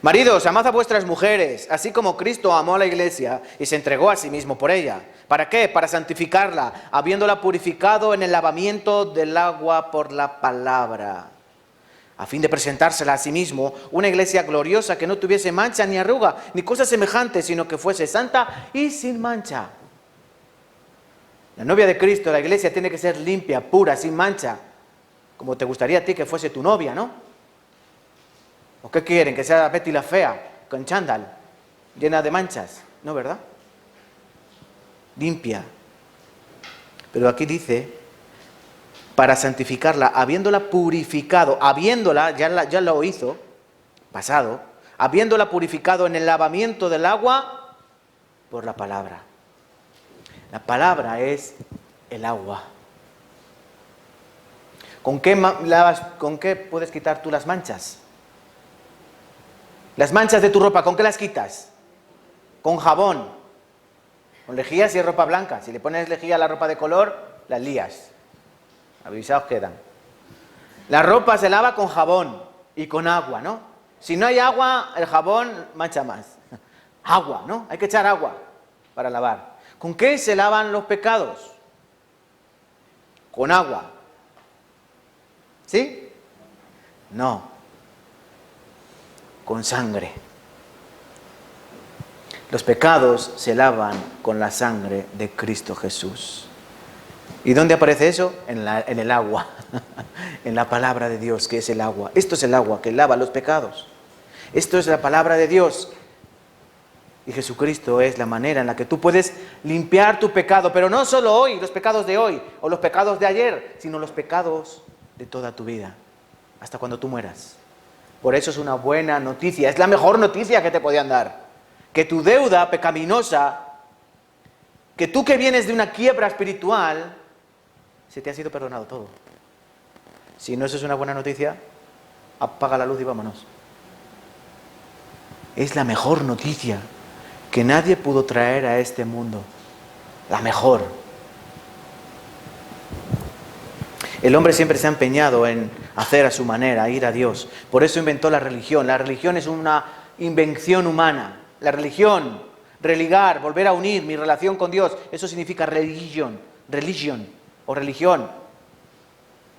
Maridos, amad a vuestras mujeres, así como Cristo amó a la iglesia y se entregó a sí mismo por ella. ¿Para qué? Para santificarla, habiéndola purificado en el lavamiento del agua por la palabra, a fin de presentársela a sí mismo una iglesia gloriosa que no tuviese mancha ni arruga, ni cosa semejante, sino que fuese santa y sin mancha. La novia de Cristo, la iglesia, tiene que ser limpia, pura, sin mancha, como te gustaría a ti que fuese tu novia, ¿no? ¿O qué quieren? ¿Que sea Betty la fea, con chándal, llena de manchas? No, ¿verdad? Limpia. Pero aquí dice, para santificarla, habiéndola purificado, ya lo hizo, pasado, habiéndola purificado en el lavamiento del agua por la palabra. La palabra es el agua. ¿Con qué puedes quitar tú las manchas? Las manchas de tu ropa, ¿con qué las quitas? Con jabón. Con lejía si es ropa blanca. Si le pones lejía a la ropa de color, las lías. Avisados quedan. La ropa se lava con jabón y con agua, ¿no? Si no hay agua, el jabón mancha más. Agua, ¿no? Hay que echar agua para lavar. ¿Con qué se lavan los pecados? Con agua. ¿Sí? No. Con sangre. Los pecados se lavan con la sangre de Cristo Jesús. ¿Y dónde aparece eso? En el agua, en la palabra de Dios, que es el agua. Esto es el agua que lava los pecados. Esto es la palabra de Dios. Y Jesucristo es la manera en la que tú puedes limpiar tu pecado, pero no solo hoy, los pecados de hoy, o los pecados de ayer, sino los pecados de toda tu vida, hasta cuando tú mueras. Por eso es una buena noticia, es la mejor noticia que te podían dar. Que tu deuda pecaminosa, que tú que vienes de una quiebra espiritual, se te ha sido perdonado todo. Si no, eso es una buena noticia, apaga la luz y vámonos. Es la mejor noticia que nadie pudo traer a este mundo. La mejor. El hombre siempre se ha empeñado en hacer a su manera, ir a Dios. Por eso inventó la religión. La religión es una invención humana. La religión, religar, volver a unir mi relación con Dios, eso significa religion o religión.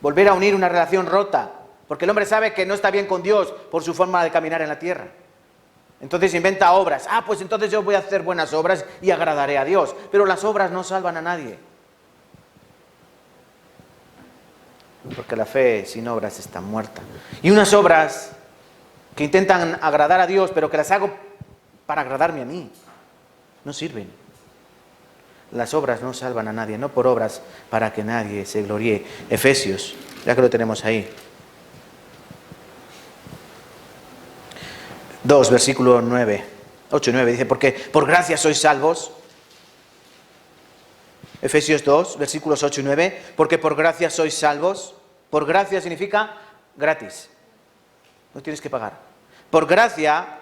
Volver a unir una relación rota, porque el hombre sabe que no está bien con Dios por su forma de caminar en la tierra. Entonces inventa obras. Pues entonces yo voy a hacer buenas obras y agradaré a Dios. Pero las obras no salvan a nadie. Porque la fe sin obras está muerta. Y unas obras que intentan agradar a Dios, pero que las hago para agradarme a mí, no sirven. Las obras no salvan a nadie, no por obras para que nadie se gloríe. Efesios, ya que lo tenemos ahí. 2, versículo 9, 8 y 9, dice, porque por gracia sois salvos. Efesios 2, versículos 8 y 9, porque por gracia sois salvos. Por gracia significa gratis. No tienes que pagar. Por gracia,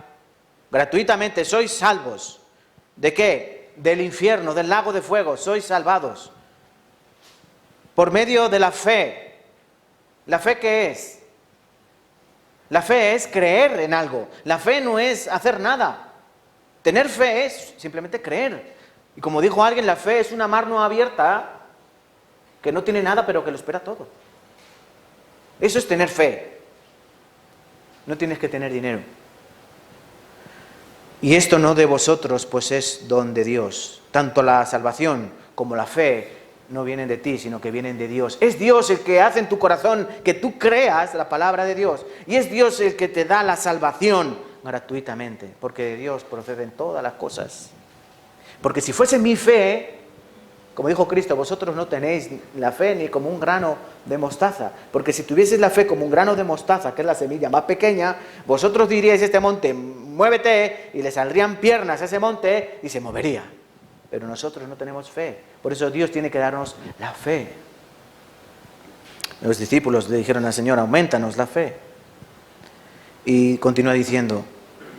gratuitamente sois salvos. ¿De qué? Del infierno, del lago de fuego, sois salvados. Por medio de la fe. ¿La fe qué es? La fe es creer en algo. La fe no es hacer nada. Tener fe es simplemente creer. Y como dijo alguien, la fe es una mar no abierta que no tiene nada pero que lo espera todo. Eso es tener fe. No tienes que tener dinero. Y esto no de vosotros, pues es don de Dios. Tanto la salvación como la fe no vienen de ti, sino que vienen de Dios. Es Dios el que hace en tu corazón que tú creas la palabra de Dios. Y es Dios el que te da la salvación gratuitamente, porque de Dios proceden todas las cosas. Porque si fuese mi fe, como dijo Cristo, vosotros no tenéis la fe ni como un grano de mostaza. Porque si tuvieseis la fe como un grano de mostaza, que es la semilla más pequeña, vosotros diríais a este monte, muévete, y le saldrían piernas a ese monte y se movería. Pero nosotros no tenemos fe. Por eso Dios tiene que darnos la fe. Los discípulos le dijeron al Señor, aumentanos la fe. Y continúa diciendo,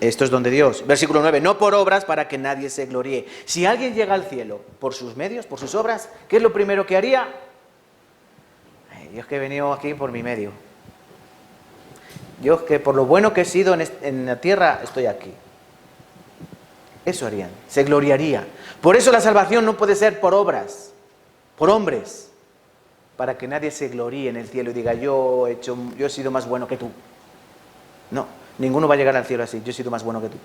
esto es don de Dios. Versículo 9, no por obras para que nadie se gloríe. Si alguien llega al cielo por sus medios, por sus obras, ¿qué es lo primero que haría? Yo es que he venido aquí por mi medio. Yo es que por lo bueno que he sido en la tierra, estoy aquí. Eso harían, se gloriaría. Por eso la salvación no puede ser por obras, por hombres, para que nadie se gloríe en el cielo y diga, yo he sido más bueno que tú. No, ninguno va a llegar al cielo así, yo he sido más bueno que tú.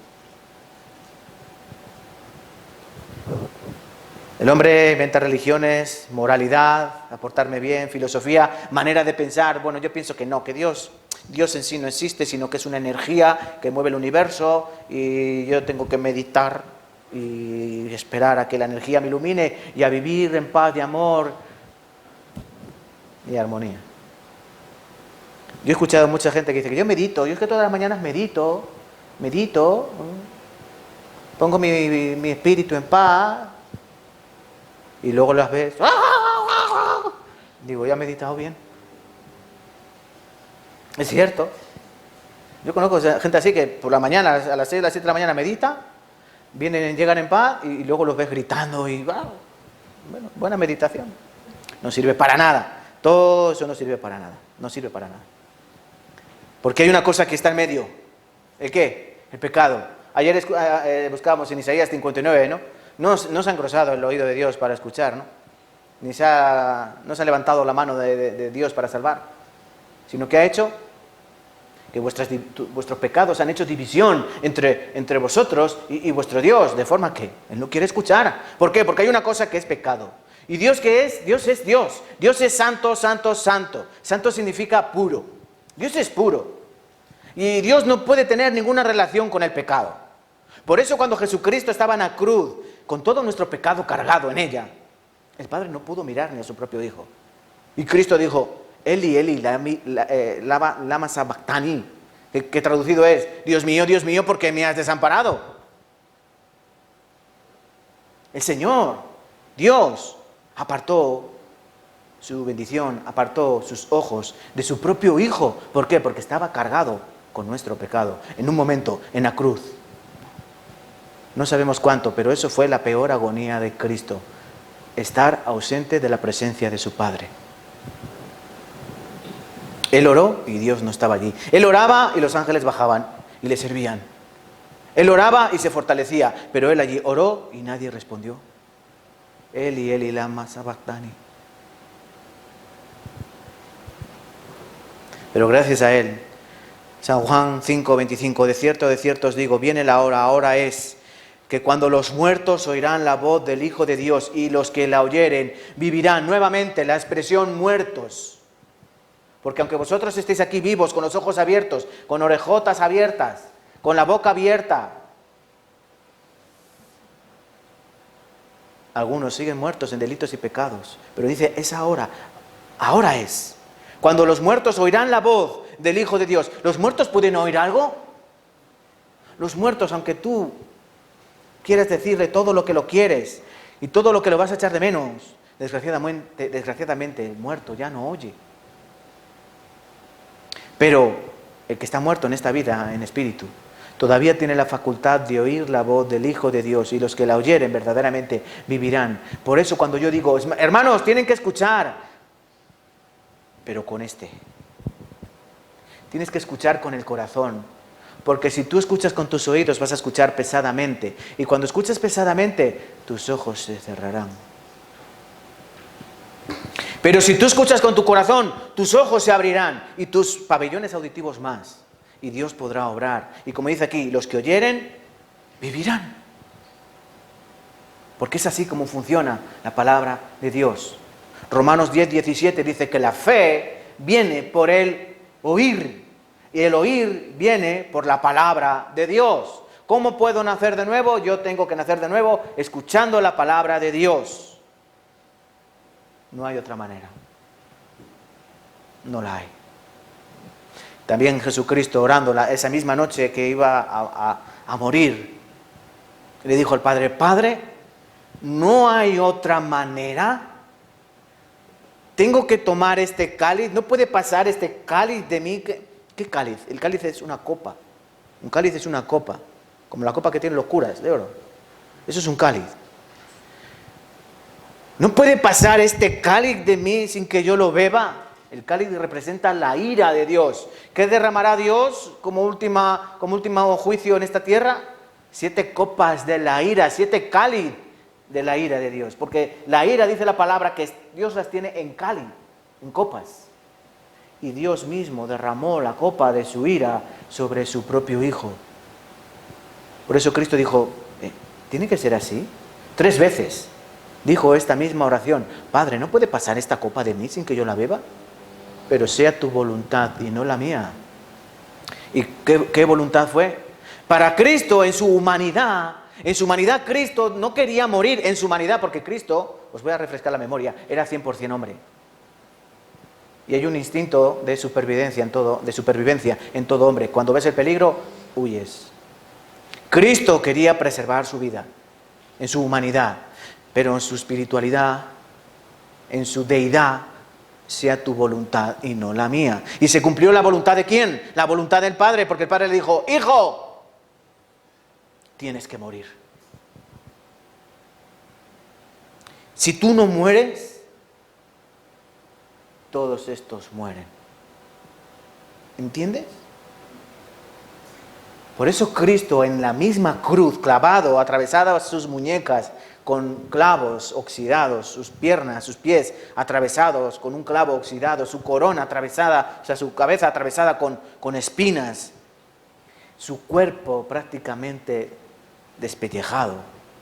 El hombre inventa religiones, moralidad, aportarme bien, filosofía, manera de pensar. Bueno, yo pienso que no, que Dios en sí no existe, sino que es una energía que mueve el universo y yo tengo que meditar y esperar a que la energía me ilumine y a vivir en paz y amor y armonía. Yo he escuchado a mucha gente que dice que yo medito, yo es que todas las mañanas medito, pongo mi espíritu en paz y luego las ves, digo, ¿ya he meditado bien? Es cierto. Yo conozco gente así que por la mañana, a las 6, a las 7 de la mañana medita, llegan en paz y luego los ves gritando y bueno, buena meditación. No sirve para nada. Todo eso no sirve para nada. No sirve para nada. Porque hay una cosa que está en medio. ¿El qué? El pecado. Ayer buscábamos en Isaías 59, ¿no? No se ha engrosado el oído de Dios para escuchar, ¿no? No se ha levantado la mano de Dios para salvar, sino que ha hecho que vuestros pecados han hecho división entre vosotros y vuestro Dios, de forma que Él no quiere escuchar. ¿Por qué? Porque hay una cosa que es pecado. ¿Y Dios qué es? Dios es Dios. Dios es santo, santo, santo. Santo significa puro. Dios es puro. Y Dios no puede tener ninguna relación con el pecado. Por eso cuando Jesucristo estaba en la cruz, con todo nuestro pecado cargado en ella, el Padre no pudo mirar ni a su propio Hijo. Y Cristo dijo, Eli, Eli, lama sabactani, que traducido es, Dios mío, ¿por qué me has desamparado? El Señor, Dios, apartó su bendición, apartó sus ojos de su propio Hijo. ¿Por qué? Porque estaba cargado con nuestro pecado, en un momento, en la cruz. No sabemos cuánto, pero eso fue la peor agonía de Cristo, estar ausente de la presencia de su Padre. Él oró y Dios no estaba allí. Él oraba y los ángeles bajaban y le servían. Él oraba y se fortalecía, pero él allí oró y nadie respondió. Eli, lama sabactani. Pero gracias a él, San Juan 5:25, de cierto os digo, viene la hora, ahora es, que cuando los muertos oirán la voz del Hijo de Dios y los que la oyeren vivirán. Nuevamente la expresión muertos. Porque aunque vosotros estéis aquí vivos, con los ojos abiertos, con orejotas abiertas, con la boca abierta, algunos siguen muertos en delitos y pecados. Pero dice, es ahora es. Cuando los muertos oirán la voz del Hijo de Dios. ¿Los muertos pueden oír algo? Los muertos, aunque tú quieras decirle todo lo que lo quieres y todo lo que lo vas a echar de menos, desgraciadamente el muerto ya no oye. Pero el que está muerto en esta vida, en espíritu, todavía tiene la facultad de oír la voz del Hijo de Dios, y los que la oyeren verdaderamente vivirán. Por eso cuando yo digo, hermanos, tienen que escuchar, pero con tienes que escuchar con el corazón, porque si tú escuchas con tus oídos vas a escuchar pesadamente, y cuando escuchas pesadamente tus ojos se cerrarán. Pero si tú escuchas con tu corazón, tus ojos se abrirán y tus pabellones auditivos más. Y Dios podrá obrar. Y como dice aquí, los que oyeren, vivirán. Porque es así como funciona la palabra de Dios. Romanos 10:17 dice que la fe viene por el oír. Y el oír viene por la palabra de Dios. ¿Cómo puedo nacer de nuevo? Yo tengo que nacer de nuevo escuchando la palabra de Dios. No hay otra manera. No la hay. También Jesucristo orando esa misma noche que iba a morir, le dijo al Padre, Padre, no hay otra manera. Tengo que tomar este cáliz. No puede pasar este cáliz de mí. ¿Qué cáliz? El cáliz es una copa. Un cáliz es una copa. Como la copa que tienen los curas de oro. Eso es un cáliz. No puede pasar este cáliz de mí sin que yo lo beba. El cáliz representa la ira de Dios. ¿Qué derramará Dios como último juicio en esta tierra? 7 copas de la ira, 7 cáliz de la ira de Dios. Porque la ira, dice la palabra, que Dios las tiene en cáliz, en copas. Y Dios mismo derramó la copa de su ira sobre su propio Hijo. Por eso Cristo dijo, ¿tiene que ser así? 3 veces dijo esta misma oración, Padre, ¿no puede pasar esta copa de mí sin que yo la beba? Pero sea tu voluntad y no la mía. ¿Y qué voluntad fue? Para Cristo, en su humanidad Cristo no quería morir en su humanidad, porque Cristo, os voy a refrescar la memoria, era 100% hombre. Y hay un instinto de supervivencia en todo hombre. Cuando ves el peligro, huyes. Cristo quería preservar su vida en su humanidad, pero en su espiritualidad, en su deidad, sea tu voluntad y no la mía. ¿Y se cumplió la voluntad de quién? La voluntad del Padre, porque el Padre le dijo, Hijo, tienes que morir. Si tú no mueres, todos estos mueren. ¿Entiendes? Por eso Cristo en la misma cruz, clavado, atravesadas sus muñecas con clavos oxidados, sus piernas, sus pies atravesados con un clavo oxidado, su corona atravesada, o sea, su cabeza atravesada con espinas, su cuerpo prácticamente despellejado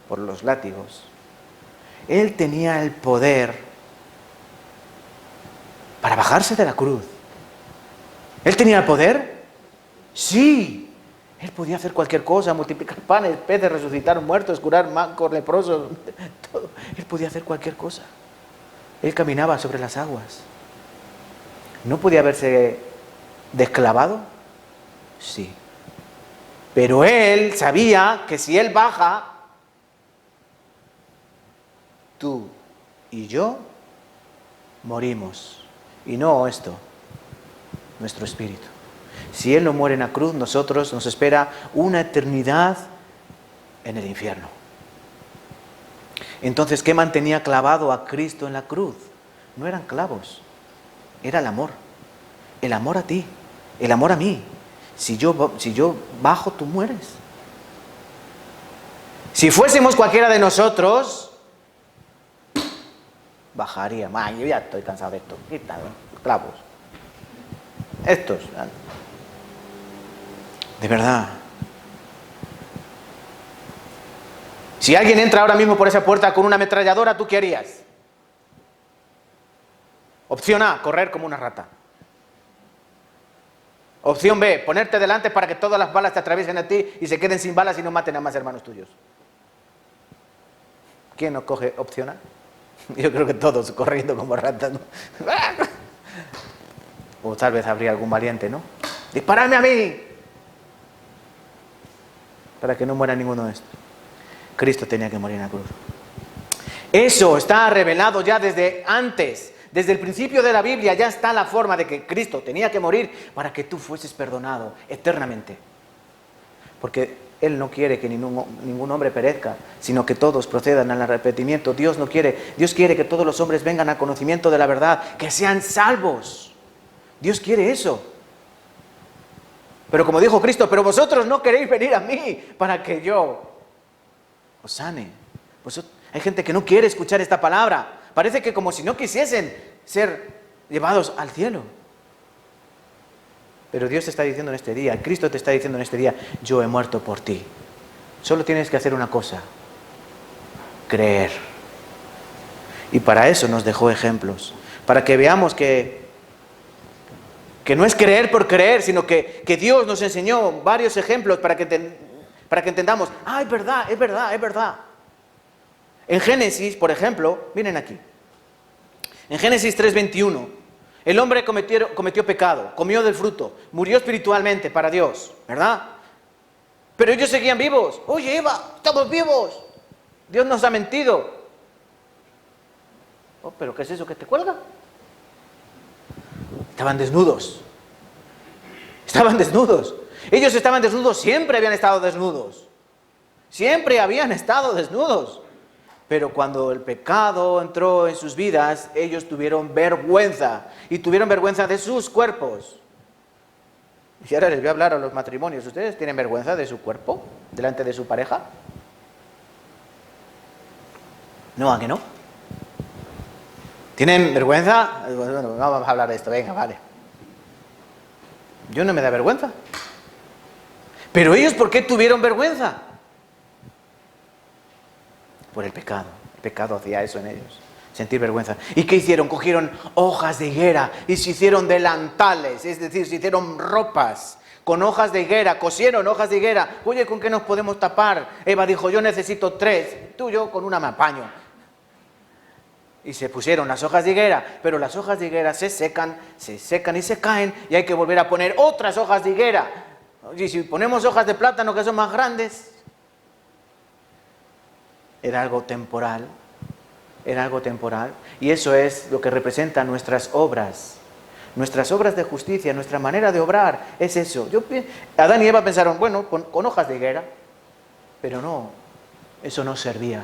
por los látigos. Él tenía el poder para bajarse de la cruz. ¿Él tenía el poder? Sí. Él podía hacer cualquier cosa, multiplicar panes, peces, resucitar muertos, curar mancos, leprosos, todo. Él podía hacer cualquier cosa. Él caminaba sobre las aguas. ¿No podía haberse desclavado? Sí. Pero él sabía que si él baja, tú y yo morimos. Y no esto, nuestro espíritu. Si Él no muere en la cruz, nosotros nos espera una eternidad en el infierno. Entonces, ¿qué mantenía clavado a Cristo en la cruz? No eran clavos, era el amor. El amor a ti, el amor a mí. Si yo bajo, tú mueres. Si fuésemos cualquiera de nosotros, bajaría. Yo ya estoy cansado de esto. Quítalo, clavos. Estos. De verdad. Si alguien entra ahora mismo por esa puerta con una ametralladora, ¿tú qué harías? Opción A, correr como una rata. Opción B, ponerte delante para que todas las balas te atraviesen a ti y se queden sin balas y no maten a más hermanos tuyos. ¿Quién nos coge opción A? Yo creo que todos corriendo como ratas, ¿no? O tal vez habría algún valiente, ¿no? ¡Disparadme a mí! Para que no muera ninguno de estos. Cristo tenía que morir en la cruz. Eso está revelado ya desde antes. Desde el principio de la Biblia ya está la forma de que Cristo tenía que morir para que tú fueses perdonado eternamente. Porque Él no quiere que ningún hombre perezca, sino que todos procedan al arrepentimiento. Dios quiere que todos los hombres vengan al conocimiento de la verdad, que sean salvos. Dios quiere eso. Pero como dijo Cristo, pero vosotros no queréis venir a mí para que yo os sane. Hay gente que no quiere escuchar esta palabra. Parece que como si no quisiesen ser llevados al cielo. Pero Dios te está diciendo en este día, Cristo te está diciendo en este día, yo he muerto por ti. Solo tienes que hacer una cosa, creer. Y para eso nos dejó ejemplos, para que veamos que no es creer por creer, sino que Dios nos enseñó varios ejemplos para que entendamos, es verdad, es verdad, es verdad. En Génesis, por ejemplo, miren aquí, en Génesis 3:21, el hombre cometió pecado, comió del fruto, murió espiritualmente para Dios, ¿verdad? Pero ellos seguían vivos. Oye, Eva, estamos vivos. Dios nos ha mentido. Oh, ¿pero qué es eso que te cuelga? Estaban desnudos. Estaban desnudos. Ellos estaban desnudos, siempre habían estado desnudos. Siempre habían estado desnudos. Pero cuando el pecado entró en sus vidas, ellos tuvieron vergüenza. Y tuvieron vergüenza de sus cuerpos. Y ahora les voy a hablar a los matrimonios. ¿Ustedes tienen vergüenza de su cuerpo delante de su pareja? No, ¿a que no? ¿Tienen vergüenza? Bueno, no vamos a hablar de esto, venga, vale. Yo no me da vergüenza. Pero ellos, ¿por qué tuvieron vergüenza? Por el pecado. El pecado hacía eso en ellos. Sentir vergüenza. ¿Y qué hicieron? Cogieron hojas de higuera y se hicieron delantales, es decir, se hicieron ropas con hojas de higuera, cosieron hojas de higuera. Oye, ¿con qué nos podemos tapar? Eva dijo, yo necesito 3, tú yo con una me apaño. Y se pusieron las hojas de higuera, pero las hojas de higuera se secan y se caen y hay que volver a poner otras hojas de higuera. Y si ponemos hojas de plátano que son más grandes, era algo temporal. Era algo temporal. Y eso es lo que representan nuestras obras. Nuestras obras de justicia, nuestra manera de obrar, es eso. Adán y Eva pensaron, bueno, con hojas de higuera. Pero no, eso no servía.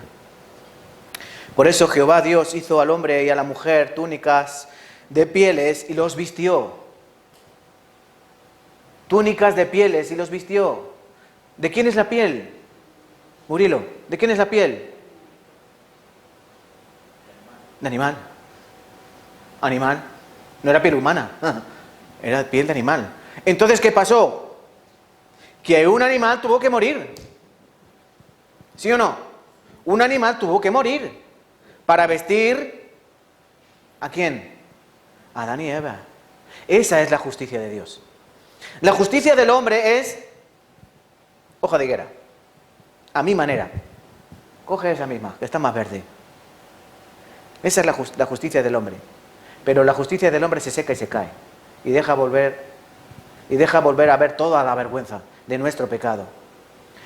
Por eso Jehová Dios hizo al hombre y a la mujer túnicas de pieles y los vistió. Túnicas de pieles y los vistió. ¿De quién es la piel? Murilo, ¿de quién es la piel? De animal. Animal. No era piel humana, era piel de animal. Entonces, ¿qué pasó? Que un animal tuvo que morir. ¿Sí o no? Un animal tuvo que morir para vestir ¿a quién? A Adán y Eva. Esa es la justicia de Dios. La justicia del hombre es hoja de higuera. A mi manera. Coge esa misma, que está más verde. Esa es la justicia del hombre. Pero la justicia del hombre se seca y se cae. Y deja volver a ver toda la vergüenza de nuestro pecado.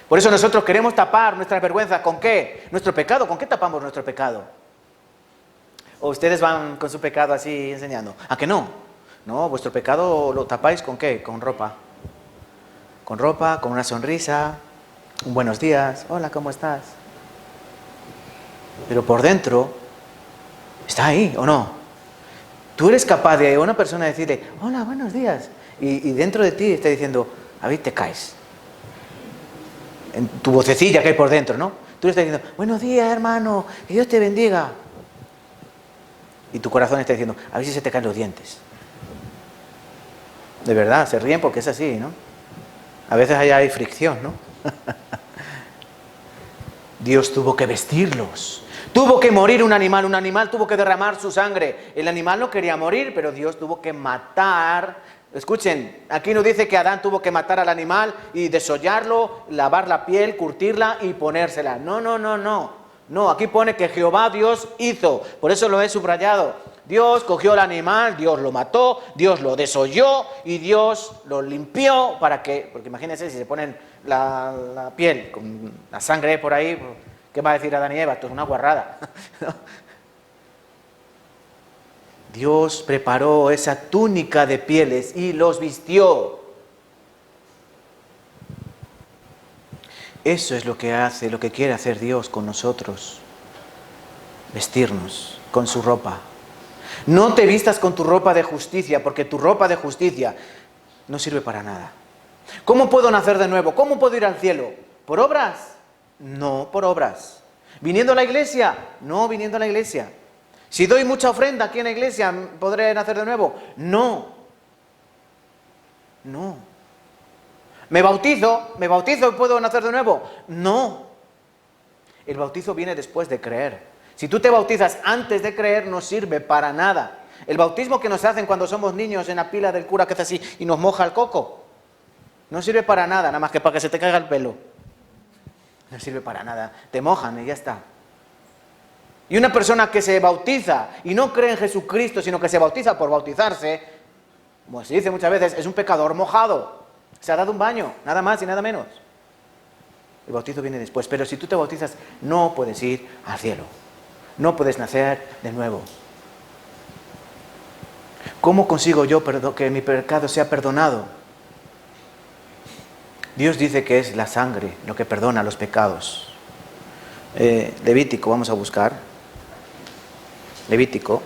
Por eso nosotros queremos tapar nuestra vergüenza. ¿Con qué? Nuestro pecado. ¿Con qué tapamos nuestro pecado? ¿O ustedes van con su pecado así enseñando? ¿A que no? No, vuestro pecado lo tapáis ¿con qué? Con ropa. Con ropa, con una sonrisa, un buenos días, hola, ¿cómo estás? Pero por dentro está ahí, ¿o no? Tú eres capaz de a una persona decirle, hola, buenos días, y dentro de ti está diciendo, a ver, te caes. En tu vocecilla que hay por dentro, ¿no? Tú le estás diciendo, buenos días, hermano, que Dios te bendiga. Y tu corazón está diciendo, a ver si se te caen los dientes. De verdad, se ríen porque es así, ¿no? A veces allá hay fricción, ¿no? Dios tuvo que vestirlos. Tuvo que morir un animal tuvo que derramar su sangre. El animal no quería morir, pero Dios tuvo que matar. Escuchen, aquí no dice que Adán tuvo que matar al animal y desollarlo, lavar la piel, curtirla y ponérsela. No. No, aquí pone que Jehová Dios hizo. Por eso lo he subrayado. Dios cogió el animal, Dios lo mató, Dios lo desolló y Dios lo limpió para que... Porque imagínense si se ponen la piel con la sangre por ahí, ¿qué va a decir Adán y Eva? Esto es una guarrada. Dios preparó esa túnica de pieles y los vistió. Eso es lo que hace, lo que quiere hacer Dios con nosotros. Vestirnos con su ropa. No te vistas con tu ropa de justicia, porque tu ropa de justicia no sirve para nada. ¿Cómo puedo nacer de nuevo? ¿Cómo puedo ir al cielo? ¿Por obras? No por obras. ¿Viniendo a la iglesia? No viniendo a la iglesia. Si doy mucha ofrenda aquí en la iglesia, ¿podré nacer de nuevo? No. No. ¿Me bautizo y puedo nacer de nuevo? No. El bautizo viene después de creer. Si tú te bautizas antes de creer, no sirve para nada. El bautismo que nos hacen cuando somos niños en la pila del cura que hace así y nos moja el coco, no sirve para nada más que para que se te caiga el pelo. No sirve para nada. Te mojan y ya está. Y una persona que se bautiza y no cree en Jesucristo, sino que se bautiza por bautizarse, como se dice muchas veces, es un pecador mojado. Se ha dado un baño, nada más y nada menos. El bautizo viene después. Pero si tú te bautizas, no puedes ir al cielo. No puedes nacer de nuevo. ¿Cómo consigo yo que mi pecado sea perdonado? Dios dice que es la sangre lo que perdona los pecados. Levítico, vamos a buscar. Levítico.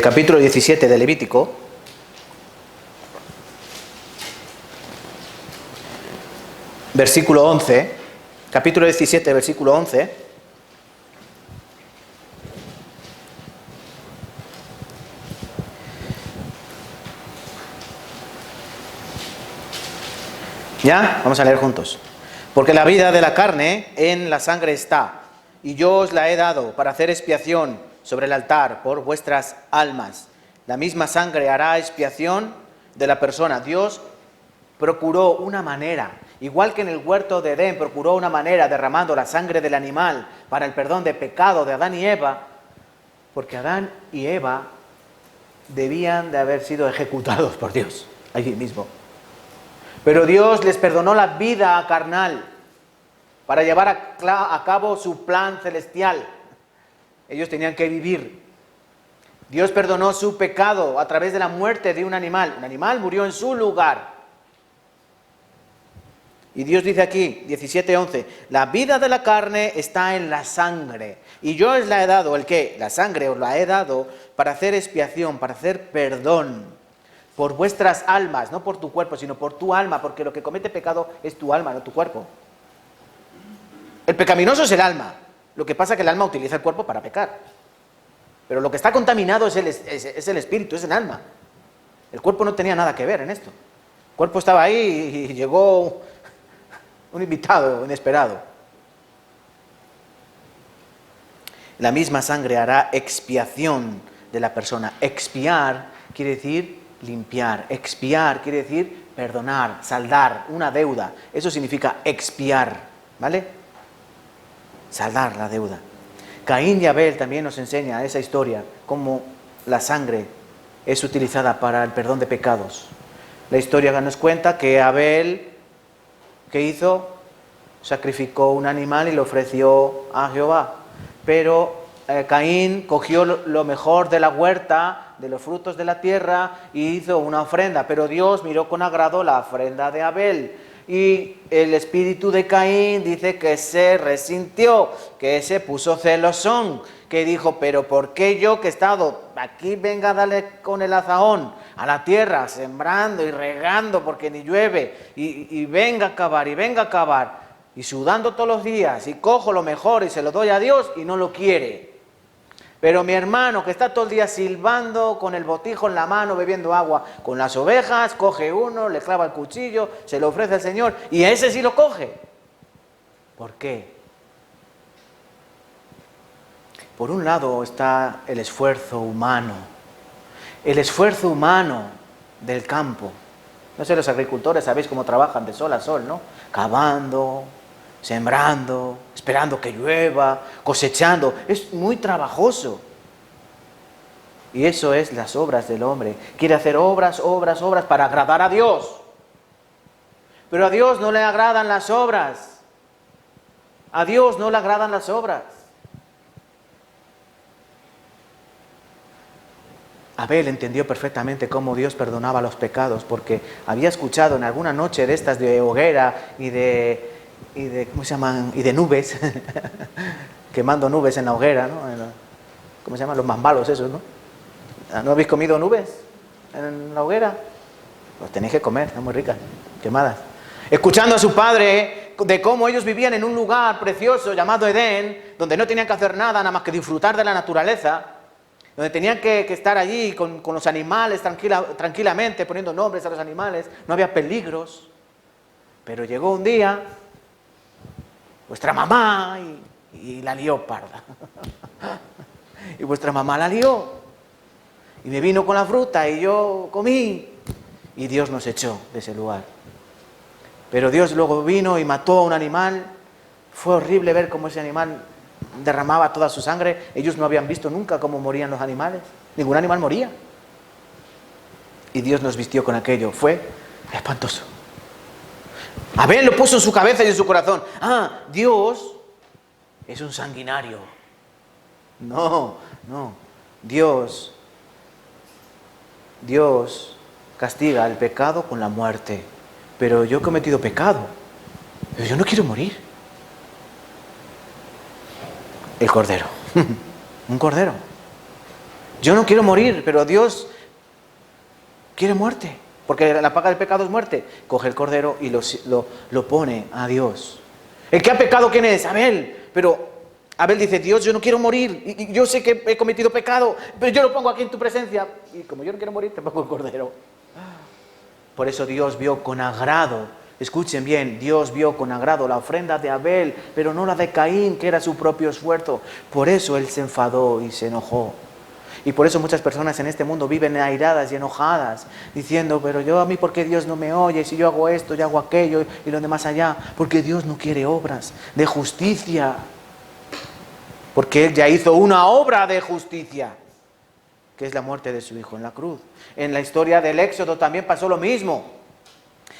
Capítulo 17 de Levítico. Versículo 11. Capítulo 17, versículo 11. ¿Ya? Vamos a leer juntos. Porque la vida de la carne en la sangre está, y yo os la he dado para hacer expiación sobre el altar por vuestras almas. La misma sangre hará expiación de la persona. Dios procuró una manera, igual que en el huerto de Edén procuró una manera derramando la sangre del animal para el perdón de pecado de Adán y Eva, porque Adán y Eva debían de haber sido ejecutados por Dios allí mismo. Pero Dios les perdonó la vida carnal para llevar a cabo su plan celestial. Ellos tenían que vivir. Dios perdonó su pecado a través de la muerte de un animal. Un animal murió en su lugar. Y Dios dice aquí, 17:11, la vida de la carne está en la sangre. Y yo os la he dado, ¿el qué? La sangre os la he dado para hacer expiación, para hacer perdón. Por vuestras almas, no por tu cuerpo, sino por tu alma, porque lo que comete pecado es tu alma, no tu cuerpo. El pecaminoso es el alma. Lo que pasa es que el alma utiliza el cuerpo para pecar. Pero lo que está contaminado es el espíritu, es el alma. El cuerpo no tenía nada que ver en esto. El cuerpo estaba ahí y llegó un invitado inesperado. La misma sangre hará expiación de la persona. Expiar quiere decir limpiar. Expiar quiere decir perdonar, saldar una deuda. Eso significa expiar, ¿vale? Saldar la deuda. Caín y Abel también nos enseña esa historia, cómo la sangre es utilizada para el perdón de pecados. La historia nos cuenta que Abel, ¿qué hizo? Sacrificó un animal y lo ofreció a Jehová. Pero Caín cogió lo mejor de la huerta, de los frutos de la tierra, y hizo una ofrenda. Pero Dios miró con agrado la ofrenda de Abel. Y el espíritu de Caín dice que se resintió, que se puso celosón, que dijo, pero ¿por qué yo que he estado aquí, venga a darle con el azahón a la tierra, sembrando y regando porque ni llueve, y venga a cavar, y venga a cavar, y sudando todos los días, y cojo lo mejor y se lo doy a Dios y no lo quiere? Pero mi hermano que está todo el día silbando con el botijo en la mano, bebiendo agua con las ovejas, coge uno, le clava el cuchillo, se lo ofrece al Señor y a ese sí lo coge. ¿Por qué? Por un lado está el esfuerzo humano del campo. No sé, los agricultores sabéis cómo trabajan de sol a sol, ¿no? Cavando, sembrando, esperando que llueva, cosechando. Es muy trabajoso. Y eso es las obras del hombre. Quiere hacer obras para agradar a Dios. Pero a Dios no le agradan las obras. A Dios no le agradan las obras. Abel entendió perfectamente cómo Dios perdonaba los pecados, porque había escuchado en alguna noche de estas de hoguera y de ¿cómo se llaman? Y de nubes, quemando nubes en la hoguera, ¿no? ¿Cómo se llaman? Los más malos esos, ¿no? ¿No habéis comido nubes? en la hoguera? Pues tenéis que comer, están muy ricas, quemadas. Escuchando a su padre de cómo ellos vivían en un lugar precioso llamado Edén, donde no tenían que hacer nada más que disfrutar de la naturaleza, donde tenían que estar allí con los animales tranquilamente, poniendo nombres a los animales, no había peligros. Pero llegó un día vuestra mamá y la lió parda. Y vuestra mamá la lió. Y me vino con la fruta y yo comí. Y Dios nos echó de ese lugar. Pero Dios luego vino y mató a un animal. Fue horrible ver cómo ese animal derramaba toda su sangre. Ellos no habían visto nunca cómo morían los animales. Ningún animal moría. Y Dios nos vistió con aquello. Fue espantoso. Abel lo puso en su cabeza y en su corazón. Ah, Dios es un sanguinario. No. Dios castiga el pecado con la muerte. Pero yo he cometido pecado. Pero yo no quiero morir. El cordero. Un cordero. Yo no quiero morir, pero Dios quiere muerte. Porque la paga del pecado es muerte. Coge el cordero y lo pone a Dios. ¿El que ha pecado quién es? Abel. Pero Abel dice, Dios, yo no quiero morir. Y yo sé que he cometido pecado, pero yo lo pongo aquí en tu presencia. Y como yo no quiero morir, te pongo el cordero. Por eso Dios vio con agrado, escuchen bien, Dios vio con agrado la ofrenda de Abel, pero no la de Caín, que era su propio esfuerzo. Por eso él se enfadó y se enojó. Y por eso muchas personas en este mundo viven airadas y enojadas, diciendo, pero yo a mí, ¿por qué Dios no me oye? Si yo hago esto, yo hago aquello y lo demás allá. Porque Dios no quiere obras de justicia. Porque Él ya hizo una obra de justicia, que es la muerte de su Hijo en la cruz. En la historia del Éxodo también pasó lo mismo.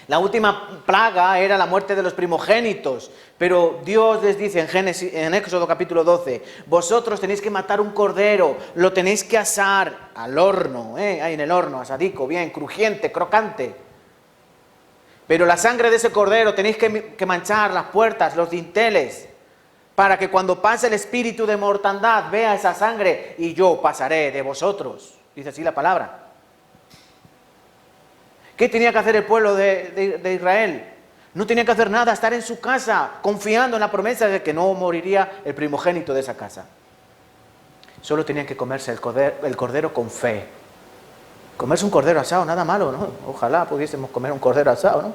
La última plaga era la muerte de los primogénitos, pero Dios les dice en Éxodo capítulo 12, vosotros tenéis que matar un cordero, lo tenéis que asar al horno, ahí en el horno, asadico, bien, crujiente, crocante. Pero la sangre de ese cordero tenéis que manchar las puertas, los dinteles, para que cuando pase el espíritu de mortandad vea esa sangre y yo pasaré de vosotros. Dice así la palabra. ¿Qué tenía que hacer el pueblo de Israel? No tenía que hacer nada, estar en su casa, confiando en la promesa de que no moriría el primogénito de esa casa. Solo tenían que comerse el cordero con fe. Comerse un cordero asado, nada malo, ¿no? Ojalá pudiésemos comer un cordero asado, ¿no?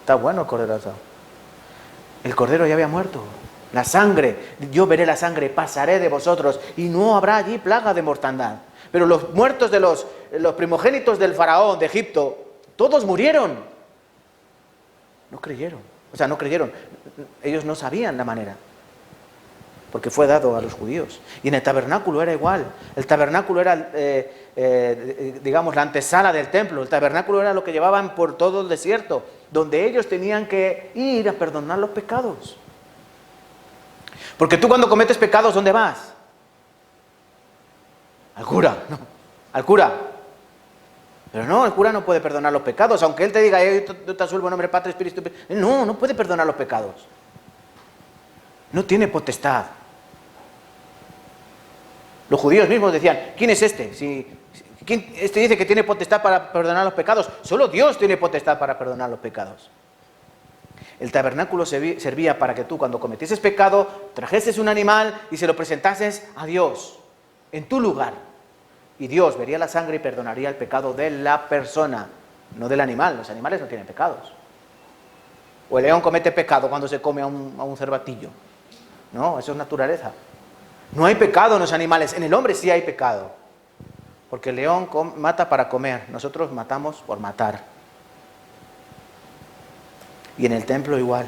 Está bueno el cordero asado. El cordero ya había muerto. La sangre, yo veré la sangre, pasaré de vosotros y no habrá allí plaga de mortandad. Pero los muertos de los primogénitos del faraón de Egipto, todos murieron. No creyeron. O sea, no creyeron. Ellos no sabían la manera. Porque fue dado a los judíos. Y en el tabernáculo era igual. El tabernáculo era, digamos, la antesala del templo. El tabernáculo era lo que llevaban por todo el desierto, donde ellos tenían que ir a perdonar los pecados. Porque tú cuando cometes pecados, ¿dónde vas? Al cura, no, al cura. Pero no, el cura no puede perdonar los pecados, aunque él te diga, yo te asuelvo en nombre del Padre, Espíritu. No puede perdonar los pecados. No tiene potestad. Los judíos mismos decían, ¿quién es este? ¿Quién este dice que tiene potestad para perdonar los pecados? Solo Dios tiene potestad para perdonar los pecados. El tabernáculo servía para que tú, cuando cometieses pecado, trajeses un animal y se lo presentases a Dios en tu lugar. Y Dios vería la sangre y perdonaría el pecado de la persona, no del animal. Los animales no tienen pecados. O el león comete pecado cuando se come a un cervatillo. No, eso es naturaleza. No hay pecado en los animales, en el hombre sí hay pecado. Porque el león mata para comer, nosotros matamos por matar. Y en el templo igual.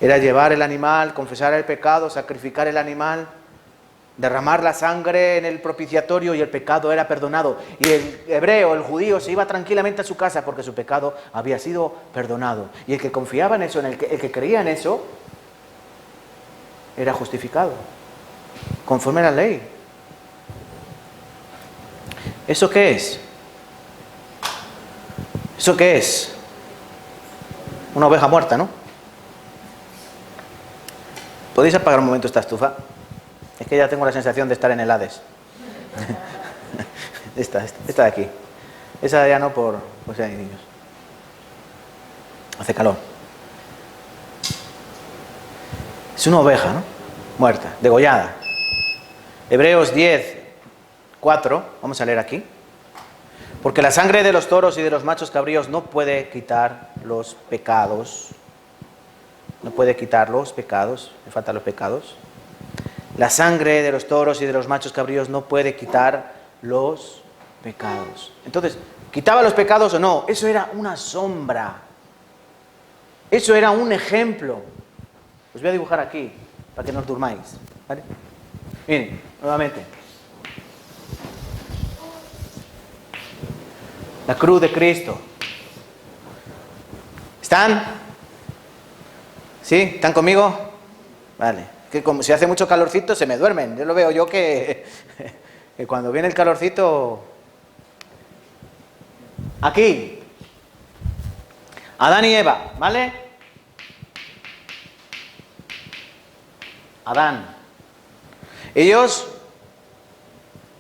Era llevar el animal, confesar el pecado, sacrificar el animal, derramar la sangre en el propiciatorio y el pecado era perdonado. Y el hebreo, el judío, se iba tranquilamente a su casa porque su pecado había sido perdonado. Y el que confiaba en eso, el que creía en eso, era justificado, conforme a la ley. ¿Eso qué es? ¿Eso qué es? Una oveja muerta, ¿no? ¿Podéis apagar un momento esta estufa? Es que ya tengo la sensación de estar en el Hades. Esta de aquí. Esa ya no por si hay niños. Hace calor. Es una oveja, ¿no? Muerta, degollada. Hebreos 10, 4. Vamos a leer aquí. Porque la sangre de los toros y de los machos cabríos no puede quitar los pecados. No puede quitar los pecados. Me faltan los pecados. La sangre de los toros y de los machos cabríos no puede quitar los pecados. Entonces, ¿quitaba los pecados o no? Eso era una sombra. Eso era un ejemplo. Os voy a dibujar aquí, para que no os durmáis. ¿Vale? Miren, nuevamente. La cruz de Cristo. ¿Están? ¿Sí? ¿Están conmigo? Vale. Que como si hace mucho calorcito se me duermen. Yo lo veo que cuando viene el calorcito... Aquí. Adán y Eva, ¿vale? Adán. Ellos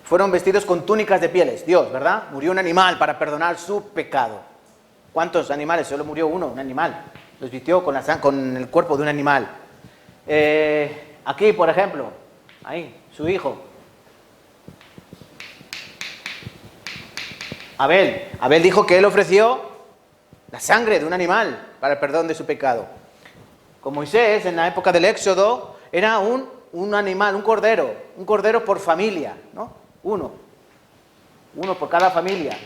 fueron vestidos con túnicas de pieles. Dios, ¿verdad? Murió un animal para perdonar su pecado. ¿Cuántos animales? Solo murió uno, un animal. Los vistió con el cuerpo de un animal. Aquí, por ejemplo, ahí, su hijo. Abel. Abel dijo que él ofreció la sangre de un animal para el perdón de su pecado. Con Moisés, en la época del Éxodo, era un animal, un cordero por familia, ¿no? Uno por cada familia.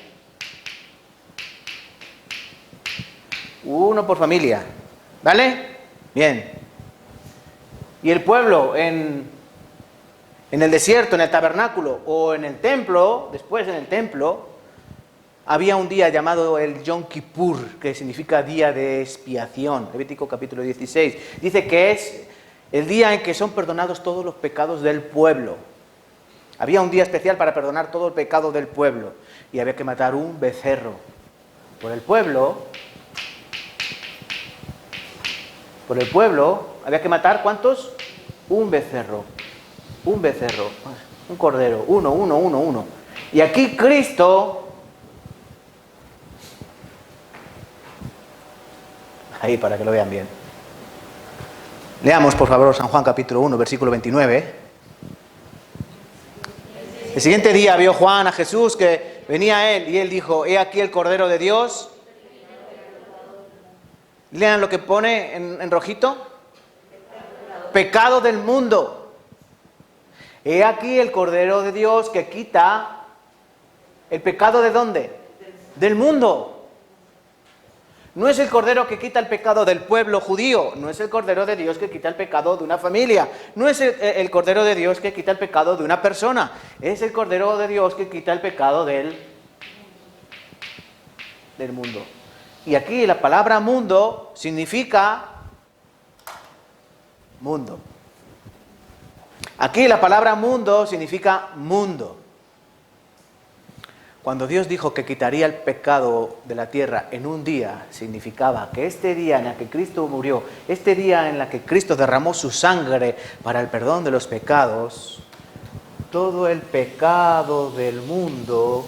Uno por familia, ¿vale? Bien. Y el pueblo en el desierto, en el tabernáculo o en el templo, después en el templo, había un día llamado el Yom Kippur, que significa día de expiación. Levítico capítulo 16. Dice que es el día en que son perdonados todos los pecados del pueblo. Había un día especial para perdonar todo el pecado del pueblo. Y había que matar un becerro. Por el pueblo había que matar, ¿cuántos? Un becerro. Un cordero. Uno. Y aquí Cristo... Ahí, para que lo vean bien. Leamos, por favor, San Juan capítulo 1, versículo 29. El siguiente día vio Juan a Jesús que venía a él y él dijo, he aquí el Cordero de Dios. Lean lo que pone en rojito. Pecado del mundo. He aquí el Cordero de Dios que quita el pecado ¿de dónde? Del mundo. No es el Cordero que quita el pecado del pueblo judío, no es el Cordero de Dios que quita el pecado de una familia, no es el Cordero de Dios que quita el pecado de una persona, es el Cordero de Dios que quita el pecado del mundo. Y aquí la palabra mundo significa mundo. Aquí la palabra mundo significa mundo. Cuando Dios dijo que quitaría el pecado de la tierra en un día, significaba que este día en el que Cristo murió, este día en el que Cristo derramó su sangre para el perdón de los pecados, todo el pecado del mundo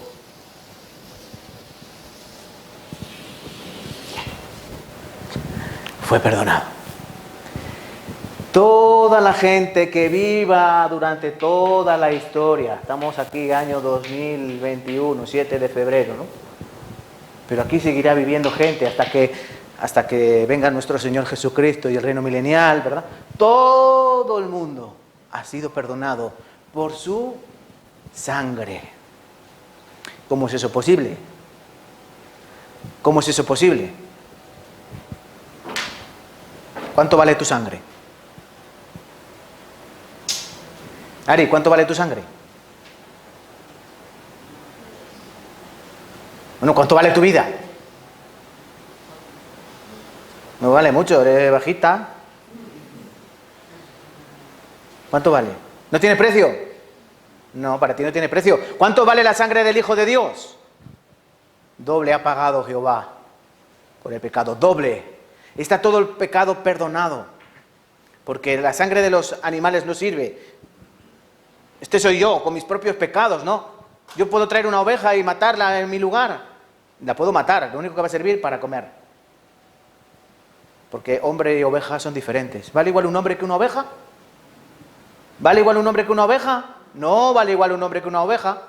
fue perdonado. Toda la gente que viva durante toda la historia, estamos aquí año 2021, 7 de febrero, ¿no? Pero aquí seguirá viviendo gente hasta que venga nuestro Señor Jesucristo y el reino milenial, ¿verdad? Todo el mundo ha sido perdonado por su sangre. ¿Cómo es eso posible? ¿Cómo es eso posible? ¿Cuánto vale tu sangre? Ari, ¿cuánto vale tu sangre? Bueno, ¿cuánto vale tu vida? No vale mucho, eres bajita. ¿Cuánto vale? ¿No tiene precio? No, para ti no tiene precio. ¿Cuánto vale la sangre del Hijo de Dios? Doble ha pagado Jehová por el pecado, doble. Está todo el pecado perdonado, porque la sangre de los animales no sirve. Este soy yo, con mis propios pecados, ¿no? Yo puedo traer una oveja y matarla en mi lugar. La puedo matar, lo único que va a servir para comer. Porque hombre y oveja son diferentes. ¿Vale igual un hombre que una oveja? ¿Vale igual un hombre que una oveja? No vale igual un hombre que una oveja.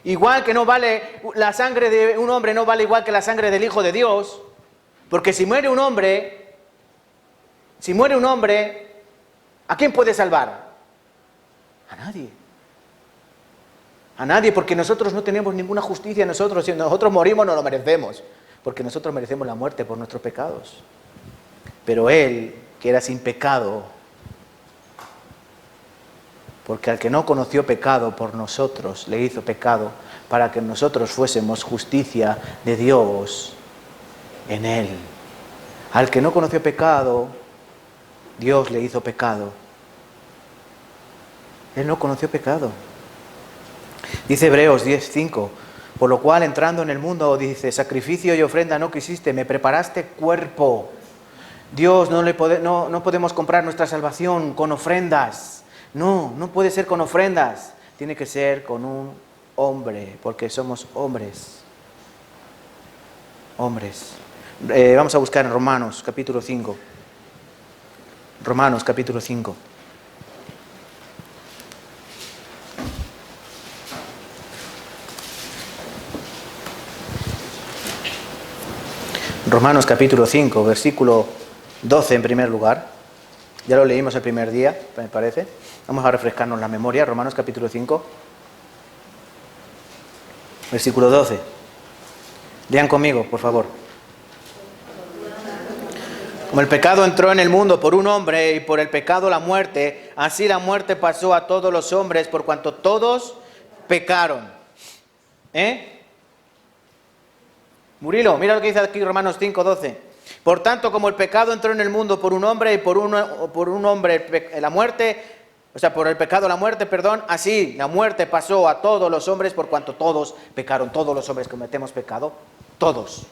Igual que no vale la sangre de un hombre, no vale igual que la sangre del Hijo de Dios. Porque si muere un hombre, ¿a quién puede salvar? A nadie. A nadie, porque nosotros no tenemos ninguna justicia en nosotros. Si nosotros morimos, no lo merecemos. Porque nosotros merecemos la muerte por nuestros pecados. Pero Él, que era sin pecado, porque al que no conoció pecado por nosotros, le hizo pecado, para que nosotros fuésemos justicia de Dios en Él. Al que no conoció pecado, Dios le hizo pecado. Él no conoció pecado. Dice Hebreos 10:5, por lo cual entrando en el mundo, dice, sacrificio y ofrenda no quisiste, me preparaste cuerpo. Dios, no podemos comprar nuestra salvación con ofrendas. No puede ser con ofrendas. Tiene que ser con un hombre, porque somos hombres. Hombres. Vamos a buscar en Romanos capítulo 5. Romanos capítulo 5. Romanos capítulo 5, versículo 12 en primer lugar. Ya lo leímos el primer día, me parece. Vamos a refrescarnos la memoria. Romanos capítulo 5, versículo 12. Lean conmigo, por favor. Como el pecado entró en el mundo por un hombre y por el pecado la muerte, así la muerte pasó a todos los hombres por cuanto todos pecaron. Murilo, mira lo que dice aquí Romanos 5, 12. Por tanto, como el pecado entró en el mundo por un hombre y por un hombre la muerte, o sea, por el pecado la muerte, perdón, así la muerte pasó a todos los hombres por cuanto todos pecaron. Todos los hombres cometemos pecado. Todos.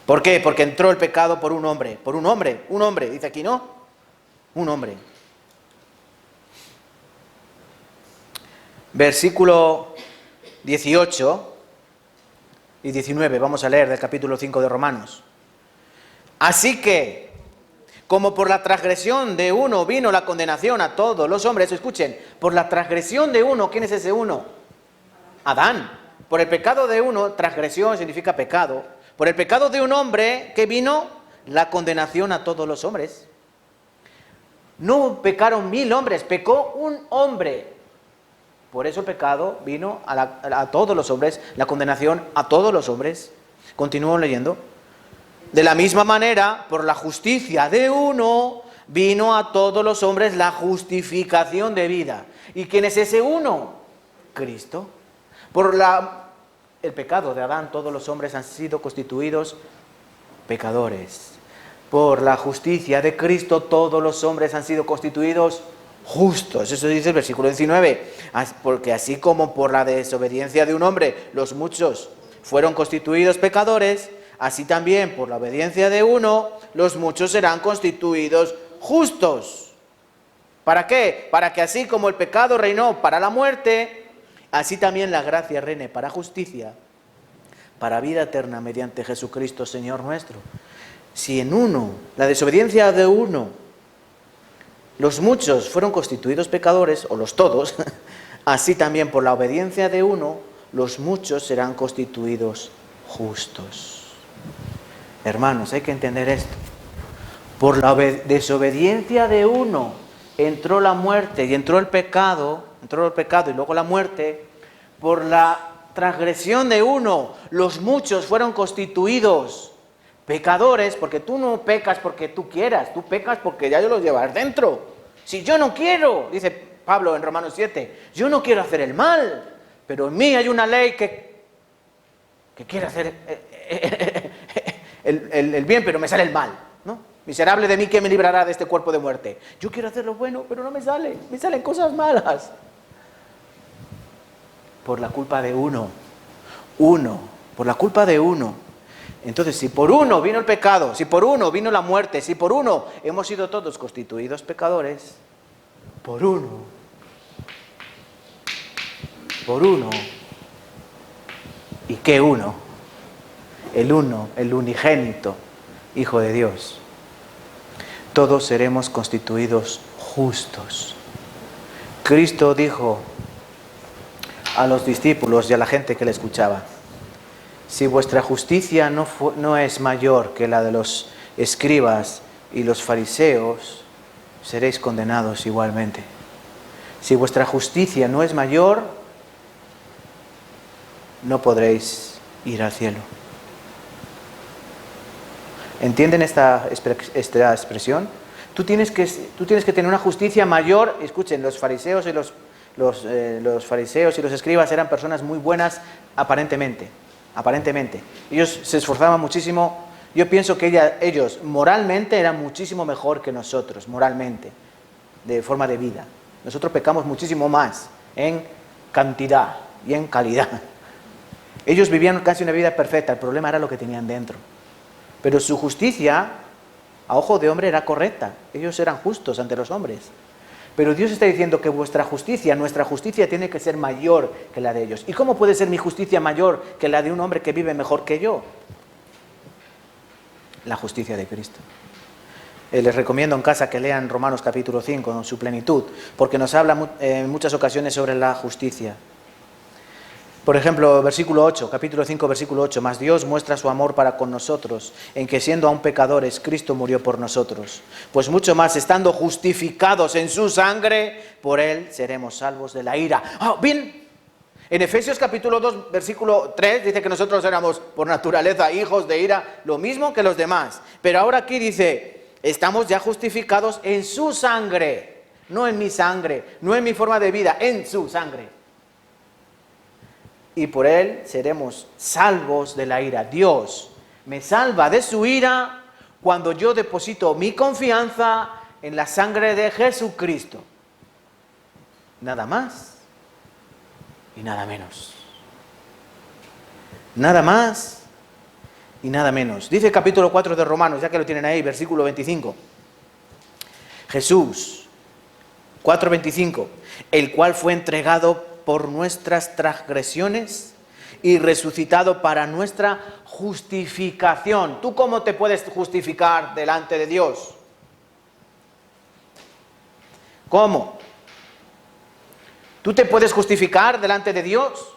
¿Por qué? Porque entró el pecado por un hombre. Por un hombre, dice aquí, ¿no? Un hombre. Versículo 18 y 19, vamos a leer del capítulo 5 de Romanos. Así que, como por la transgresión de uno vino la condenación a todos los hombres, escuchen, por la transgresión de uno, ¿quién es ese uno? Adán. Por el pecado de uno, transgresión significa pecado. Por el pecado de un hombre, ¿qué vino? La condenación a todos los hombres. No pecaron 1000 hombres, pecó un hombre. Por eso el pecado vino a todos los hombres, la condenación a todos los hombres. Continúo leyendo. De la misma manera, por la justicia de uno, vino a todos los hombres la justificación de vida. ¿Y quién es ese uno? Cristo. Por el pecado de Adán, todos los hombres han sido constituidos pecadores. Por la justicia de Cristo, todos los hombres han sido constituidos justos. Eso dice el versículo 19. Porque así como por la desobediencia de un hombre los muchos fueron constituidos pecadores, así también por la obediencia de uno los muchos serán constituidos justos. ¿Para qué? Para que así como el pecado reinó para la muerte, así también la gracia reine para justicia, para vida eterna mediante Jesucristo Señor nuestro. Si en uno, la desobediencia de uno, los muchos fueron constituidos pecadores, o los todos, así también por la obediencia de uno, los muchos serán constituidos justos. Hermanos, hay que entender esto. Por la desobediencia de uno entró la muerte y entró el pecado y luego la muerte. Por la transgresión de uno, los muchos fueron constituidos pecadores, porque tú no pecas porque tú quieras, tú pecas porque ya lo llevas dentro. Si yo no quiero, dice Pablo en Romanos 7, yo no quiero hacer el mal, pero en mí hay una ley que quiere hacer el bien, pero me sale el mal, ¿no? Miserable de mí, ¿quién me librará de este cuerpo de muerte? Yo quiero hacer lo bueno, pero no me salen cosas malas. Por la culpa de uno, por la culpa de uno. Entonces, si por uno vino el pecado, si por uno vino la muerte, si por uno hemos sido todos constituidos pecadores, por uno por uno. ¿Y qué uno? El uno, el unigénito, Hijo de Dios. Todos seremos constituidos justos. Cristo dijo a los discípulos y a la gente que le escuchaba: si vuestra justicia no es mayor que la de los escribas y los fariseos, seréis condenados igualmente. Si vuestra justicia no es mayor, no podréis ir al cielo. ¿Entienden esta expresión? Tú tienes que tener una justicia mayor. Escuchen, los fariseos y los fariseos y los escribas eran personas muy buenas aparentemente. Ellos se esforzaban muchísimo. Yo pienso que ellos moralmente eran muchísimo mejor que nosotros, moralmente, de forma de vida. Nosotros pecamos muchísimo más en cantidad y en calidad. Ellos vivían casi una vida perfecta, el problema era lo que tenían dentro. Pero su justicia, a ojo de hombre, era correcta. Ellos eran justos ante los hombres. Pero Dios está diciendo que nuestra justicia tiene que ser mayor que la de ellos. ¿Y cómo puede ser mi justicia mayor que la de un hombre que vive mejor que yo? La justicia de Cristo. Les recomiendo en casa que lean Romanos capítulo 5 en su plenitud, porque nos habla en muchas ocasiones sobre la justicia. Por ejemplo, versículo 8, capítulo 5, versículo 8, mas Dios muestra su amor para con nosotros, en que siendo aún pecadores, Cristo murió por nosotros. Pues mucho más, estando justificados en su sangre, por Él seremos salvos de la ira. Bien, en Efesios capítulo 2, versículo 3, dice que nosotros éramos por naturaleza hijos de ira, lo mismo que los demás. Pero ahora aquí dice, estamos ya justificados en su sangre, no en mi sangre, no en mi forma de vida, en su sangre. Y por Él seremos salvos de la ira. Dios me salva de su ira cuando yo deposito mi confianza en la sangre de Jesucristo. Nada más y nada menos. Nada más y nada menos. Dice el capítulo 4 de Romanos, ya que lo tienen ahí, versículo 25. Jesús, 4:25, el cual fue entregado por nuestras transgresiones y resucitado para nuestra justificación. ¿Tú cómo te puedes justificar delante de Dios? ¿Cómo? ¿Tú te puedes justificar delante de Dios?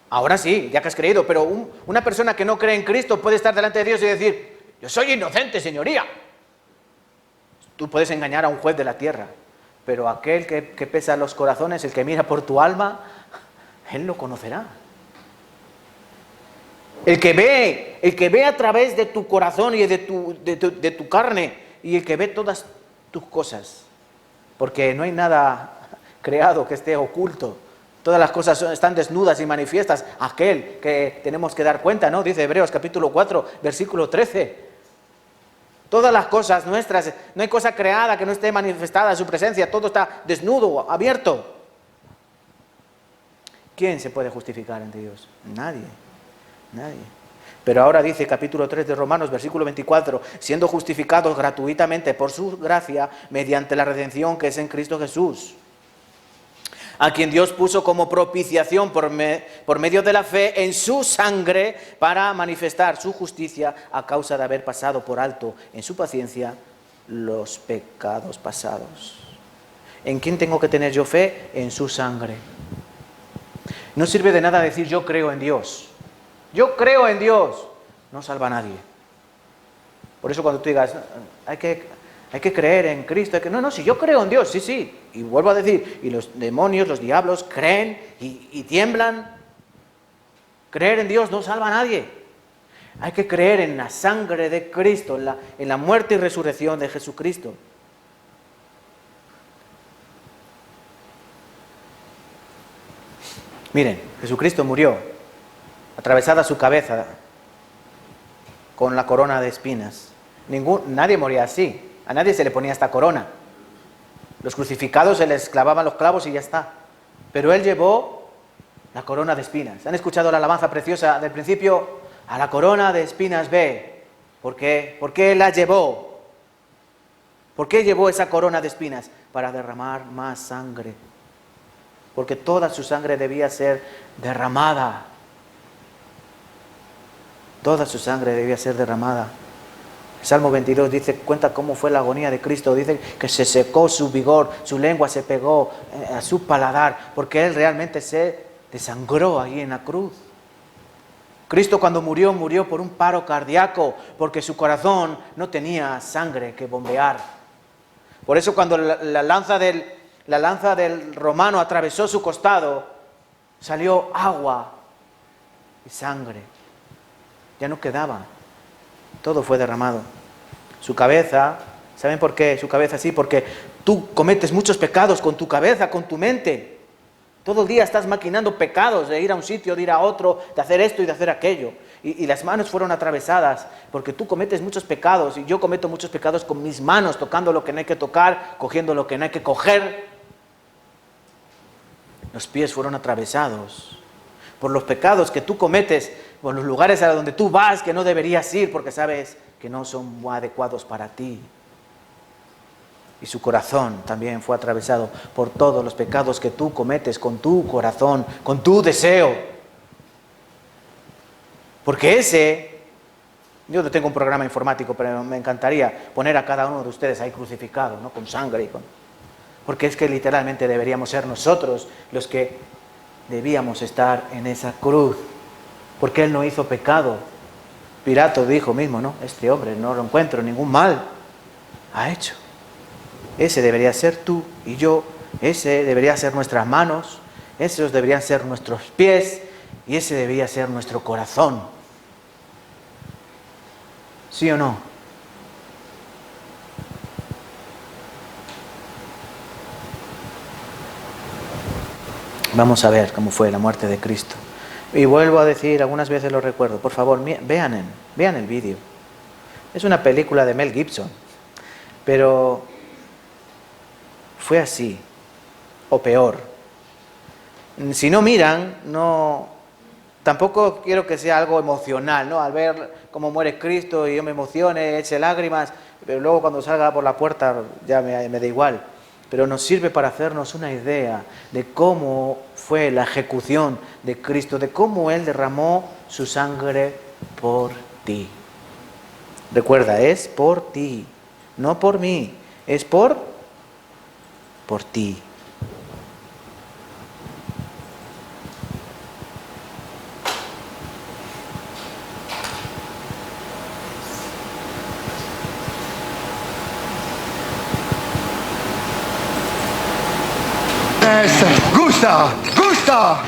Ahora sí, ya que has creído, pero una persona que no cree en Cristo puede estar delante de Dios y decir, yo soy inocente, señoría. Tú puedes engañar a un juez de la tierra, pero aquel que pesa los corazones, el que mira por tu alma, Él lo conocerá. El que ve a través de tu corazón y de tu carne, y el que ve todas tus cosas, porque no hay nada creado que esté oculto. Todas las cosas están desnudas y manifiestas. Aquel que tenemos que dar cuenta, ¿no? Dice Hebreos capítulo 4, versículo 13. Todas las cosas nuestras, no hay cosa creada que no esté manifestada en su presencia, todo está desnudo, abierto. ¿Quién se puede justificar ante Dios? Nadie. Pero ahora dice capítulo 3 de Romanos, versículo 24, siendo justificados gratuitamente por su gracia, mediante la redención que es en Cristo Jesús, a quien Dios puso como propiciación por medio de la fe en su sangre para manifestar su justicia a causa de haber pasado por alto en su paciencia los pecados pasados. ¿En quién tengo que tener yo fe? En su sangre. No sirve de nada decir yo creo en Dios. Yo creo en Dios. No salva a nadie. Por eso cuando tú digas, hay que creer en Cristo. No, si yo creo en Dios, sí. Y vuelvo a decir, y los demonios, los diablos creen y tiemblan. Creer en Dios no salva a nadie. Hay que creer en la sangre de Cristo, en la muerte y resurrección de Jesucristo. Miren, Jesucristo murió, atravesada su cabeza con la corona de espinas. Nadie moría así. A nadie se le ponía esta corona. Los crucificados se les clavaban los clavos y ya está. Pero Él llevó la corona de espinas. ¿Han escuchado la alabanza preciosa del principio? A la corona de espinas ve. ¿Por qué? ¿Por qué Él la llevó? ¿Por qué llevó esa corona de espinas? Para derramar más sangre. porque toda su sangre debía ser derramada. Toda su sangre debía ser derramada. El Salmo 22 dice, cuenta cómo fue la agonía de Cristo. Dice que se secó su vigor, su lengua se pegó a su paladar, porque Él realmente se desangró ahí en la cruz. Cristo cuando murió, murió por un paro cardíaco, porque su corazón no tenía sangre que bombear. Por eso cuando la lanza del romano atravesó su costado, salió agua y sangre. Ya no quedaba. Todo fue derramado. Su cabeza, ¿saben por qué su cabeza así? Porque tú cometes muchos pecados con tu cabeza, con tu mente. Todo el día estás maquinando pecados, de ir a un sitio, de ir a otro, de hacer esto y de hacer aquello. Y las manos fueron atravesadas porque tú cometes muchos pecados y yo cometo muchos pecados con mis manos, tocando lo que no hay que tocar, cogiendo lo que no hay que coger. Los pies fueron atravesados por los pecados que tú cometes, por los lugares a donde tú vas que no deberías ir porque sabes que no son adecuados para ti. Y su corazón también fue atravesado por todos los pecados que tú cometes con tu corazón, con tu deseo. Porque yo no tengo un programa informático, pero me encantaría poner a cada uno de ustedes ahí crucificado, ¿no? Con sangre porque es que literalmente deberíamos ser nosotros los que debíamos estar en esa cruz. Porque Él no hizo pecado. Pilato dijo mismo, ¿no? Este hombre no lo encuentro ningún mal ha hecho. Ese debería ser tú y yo, ese debería ser nuestras manos, esos deberían ser nuestros pies y ese debería ser nuestro corazón. ¿Sí o no? Vamos a ver cómo fue la muerte de Cristo. Y vuelvo a decir, algunas veces lo recuerdo, por favor, vean el vídeo. Es una película de Mel Gibson, pero fue así, o peor. Si no miran, tampoco quiero que sea algo emocional, ¿no? Al ver cómo muere Cristo y yo me emocione, eche lágrimas, pero luego cuando salga por la puerta ya me da igual. Pero nos sirve para hacernos una idea de cómo fue la ejecución de Cristo, de cómo Él derramó su sangre por ti. Recuerda, es por ti, no por mí, es por ti. Gusta! Gusta!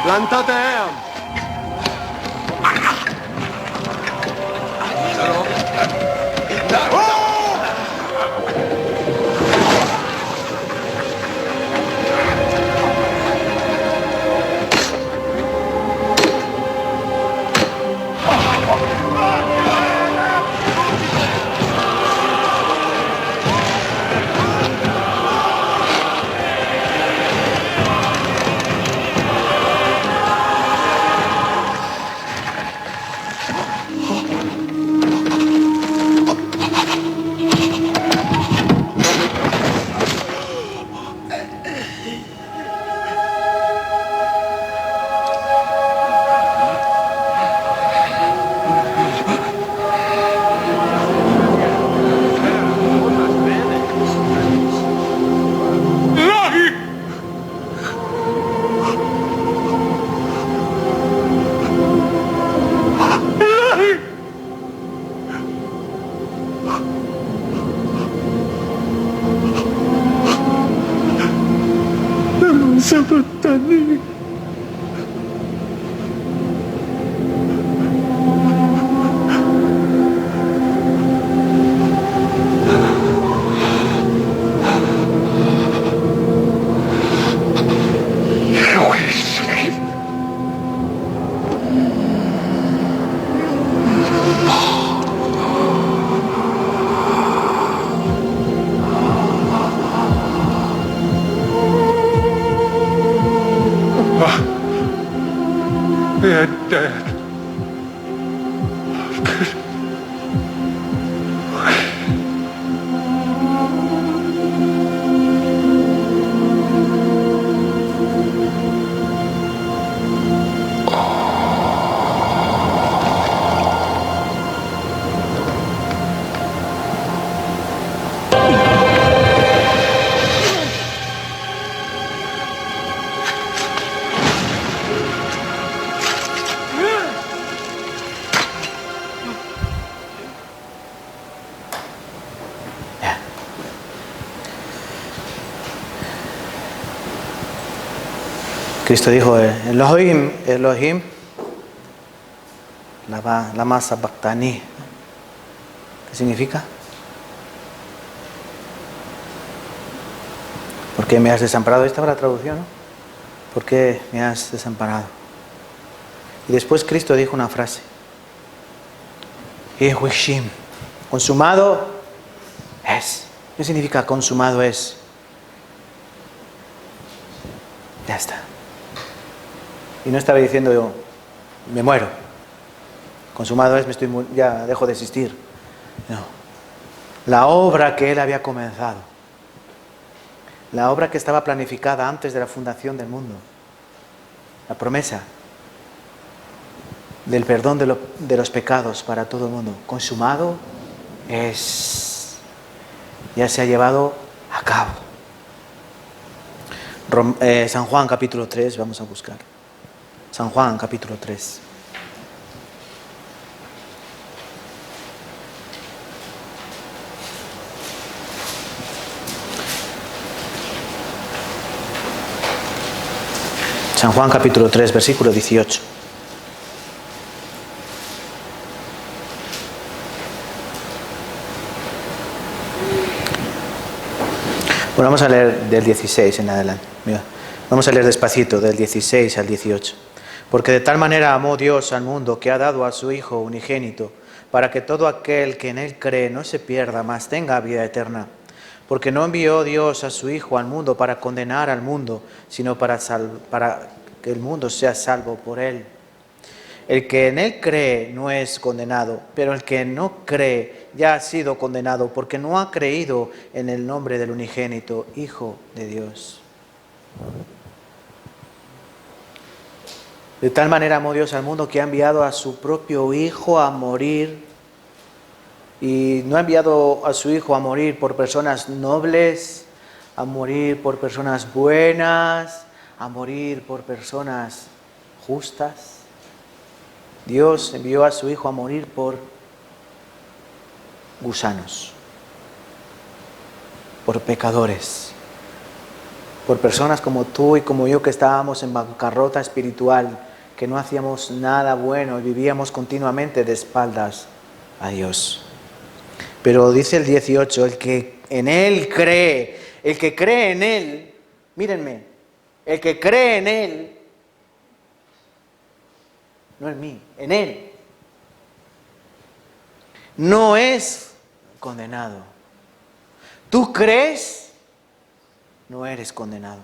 Plantateam! Sabachthani. They're dead. Cristo dijo, Elohim, Elohim, lama sabachthani. ¿Qué significa? ¿Por qué me has desamparado? Esta es la traducción, ¿no? ¿Por qué me has desamparado? Y después Cristo dijo una frase. Ehuishim, consumado es. ¿Qué significa consumado es? Ya está. Y no estaba diciendo yo, me muero. Consumado es, ya dejo de existir. No. La obra que Él había comenzado. La obra que estaba planificada antes de la fundación del mundo. La promesa del perdón de los pecados para todo el mundo. Consumado es. Ya se ha llevado a cabo. San Juan capítulo 3, vamos a buscar. San Juan capítulo 3. San Juan capítulo 3, versículo 18. Bueno, vamos a leer del 16 en adelante. Mira, vamos a leer despacito, del 16 al 18. Porque de tal manera amó Dios al mundo que ha dado a su Hijo unigénito, para que todo aquel que en Él cree no se pierda, mas tenga vida eterna. Porque no envió Dios a su Hijo al mundo para condenar al mundo, sino para que el mundo sea salvo por Él. El que en Él cree no es condenado, pero el que no cree ya ha sido condenado, porque no ha creído en el nombre del unigénito Hijo de Dios. De tal manera amó Dios al mundo que ha enviado a su propio Hijo a morir. Y no ha enviado a su Hijo a morir por personas nobles, a morir por personas buenas, a morir por personas justas. Dios envió a su Hijo a morir por gusanos, por pecadores, por personas como tú y como yo que estábamos en bancarrota espiritual, que no hacíamos nada bueno y vivíamos continuamente de espaldas a Dios. Pero dice el 18, el que en Él cree, el que cree en Él, mírenme, el que cree en Él, no en mí, en Él, no es condenado. ¿Tú crees? No eres condenado.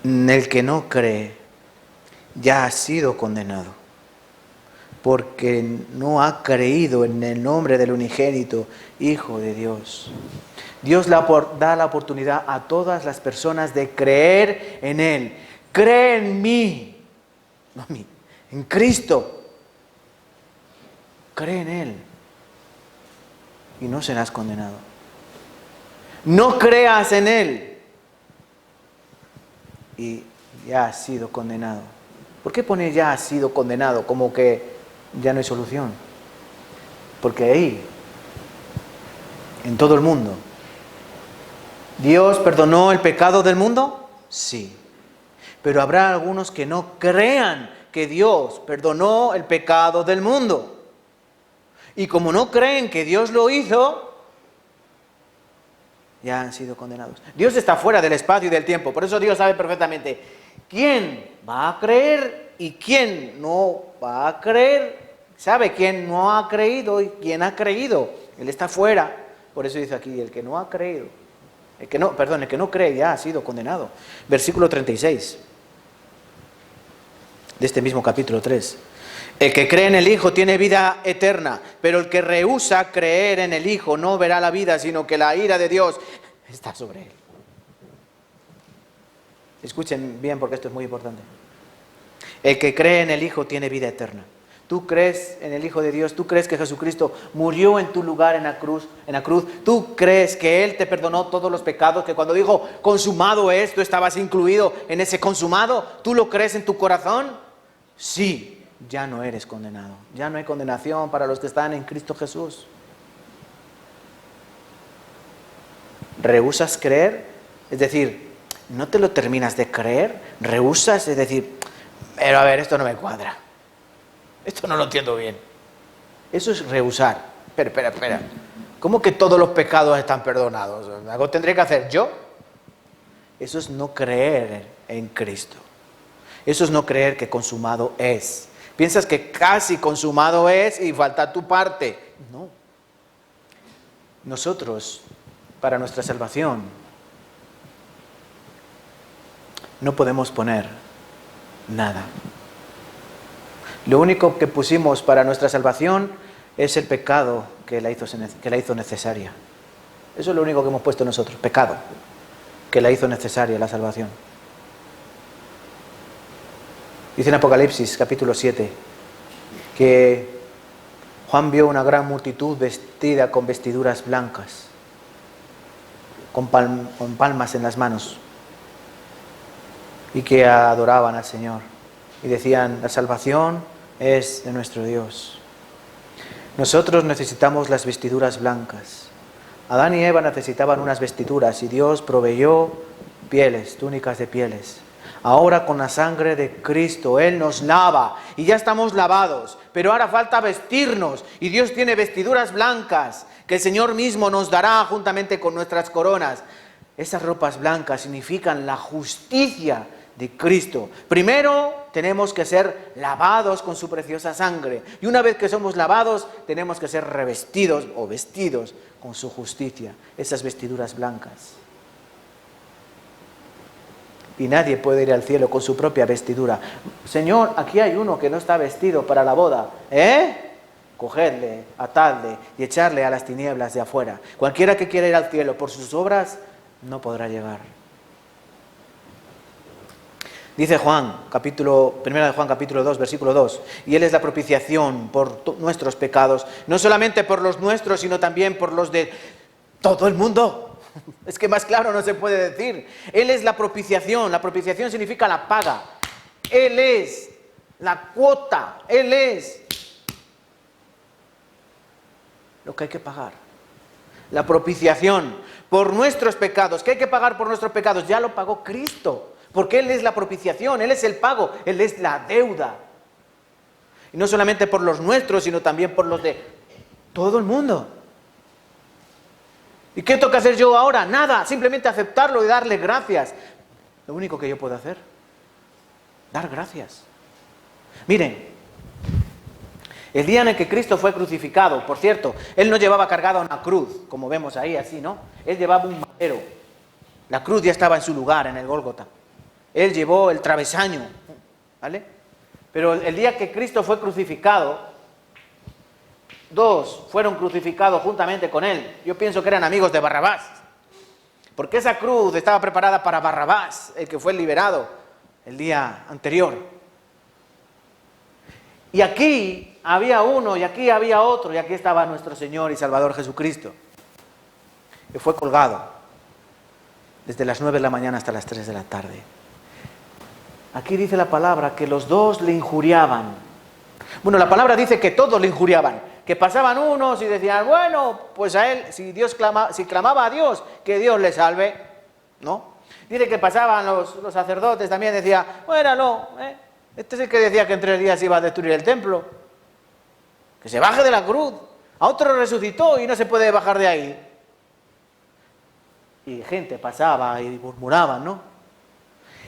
El que no cree ya ha sido condenado, porque no ha creído en el nombre del unigénito Hijo de Dios. Dios da la oportunidad a todas las personas de creer en Él. Cree en mí, no a mí, en Cristo. Cree en Él y no serás condenado. No creas en Él y ya has sido condenado. ¿Por qué pone ya has sido condenado? Como que ya no hay solución. Porque ahí, en todo el mundo, ¿Dios perdonó el pecado del mundo? Sí. Pero habrá algunos que no crean que Dios perdonó el pecado del mundo. Y como no creen que Dios lo hizo, ya han sido condenados. Dios está fuera del espacio y del tiempo. Por eso Dios sabe perfectamente quién va a creer y quién no va a creer. Sabe quién no ha creído y quién ha creído. Él está fuera. Por eso dice aquí, el que no ha creído. El que no cree ya ha sido condenado. Versículo 36 de este mismo capítulo 3. El que cree en el Hijo tiene vida eterna, pero el que rehúsa creer en el Hijo no verá la vida, sino que la ira de Dios está sobre él. Escuchen bien porque esto es muy importante. El que cree en el Hijo tiene vida eterna. ¿Tú crees en el Hijo de Dios? ¿Tú crees que Jesucristo murió en tu lugar en la cruz? ¿Tú crees que Él te perdonó todos los pecados? Que cuando dijo consumado es, tú estabas incluido en ese consumado. ¿Tú lo crees en tu corazón? Sí, ya no eres condenado. Ya no hay condenación para los que están en Cristo Jesús. ¿Rehusas creer? Es decir, no te lo terminas de creer. ¿Rehusas? Es decir, pero a ver, esto no me cuadra. Esto no lo entiendo bien. Eso es rehusar. Espera. ¿Cómo que todos los pecados están perdonados? ¿Algo tendré que hacer yo? Eso es no creer en Cristo. Eso es no creer que consumado es. Piensas que casi consumado es y falta tu parte. No. Nosotros, para nuestra salvación, no podemos poner nada. Lo único que pusimos para nuestra salvación es el pecado que la hizo necesaria. Eso es lo único que hemos puesto nosotros, pecado, que la hizo necesaria la salvación. Dice en Apocalipsis, capítulo 7, que Juan vio una gran multitud vestida con vestiduras blancas, con palmas en las manos, y que adoraban al Señor. Y decían, la salvación es de nuestro Dios. Nosotros necesitamos las vestiduras blancas. Adán y Eva necesitaban unas vestiduras y Dios proveyó pieles, túnicas de pieles. Ahora con la sangre de Cristo, Él nos lava y ya estamos lavados, pero ahora falta vestirnos y Dios tiene vestiduras blancas que el Señor mismo nos dará juntamente con nuestras coronas. Esas ropas blancas significan la justicia de Cristo. Primero tenemos que ser lavados con su preciosa sangre y una vez que somos lavados tenemos que ser revestidos o vestidos con su justicia, esas vestiduras blancas. Y nadie puede ir al cielo con su propia vestidura. Señor, aquí hay uno que no está vestido para la boda. Cogedle, atadle y echarle a las tinieblas de afuera. Cualquiera que quiera ir al cielo por sus obras no podrá llegar. Dice Juan, 1 de Juan capítulo 2, versículo 2, y Él es la propiciación por nuestros pecados, no solamente por los nuestros, sino también por los de todo el mundo. Es que más claro no se puede decir. Él es la propiciación significa la paga. Él es la cuota, Él es lo que hay que pagar. La propiciación por nuestros pecados. ¿Qué hay que pagar por nuestros pecados? Ya lo pagó Cristo, porque Él es la propiciación, Él es el pago, Él es la deuda. Y no solamente por los nuestros, sino también por los de todo el mundo. ¿Y qué toca hacer yo ahora? Nada, simplemente aceptarlo y darle gracias. Lo único que yo puedo hacer, dar gracias. Miren, el día en el que Cristo fue crucificado, por cierto, Él no llevaba cargada una cruz, como vemos ahí, así, ¿no? Él llevaba un madero. La cruz ya estaba en su lugar, en el Gólgota. Él llevó el travesaño, ¿vale? Pero el día que Cristo fue crucificado, dos fueron crucificados juntamente con Él. Yo pienso que eran amigos de Barrabás, porque esa cruz estaba preparada para Barrabás, el que fue liberado el día anterior. Y aquí había uno, y aquí había otro, y aquí estaba nuestro Señor y Salvador Jesucristo, que fue colgado desde las 9 de la mañana hasta las 3 de la tarde. Aquí dice la palabra que los dos le injuriaban. Bueno, la palabra dice que todos le injuriaban, que pasaban unos y decían, bueno, pues a él, si clamaba a Dios, que Dios le salve, ¿no? Dice que pasaban los sacerdotes también, decían, bueno, no, este es el que decía que en 3 días iba a destruir el templo, que se baje de la cruz, a otro resucitó y no se puede bajar de ahí. Y gente pasaba y murmuraban, ¿no?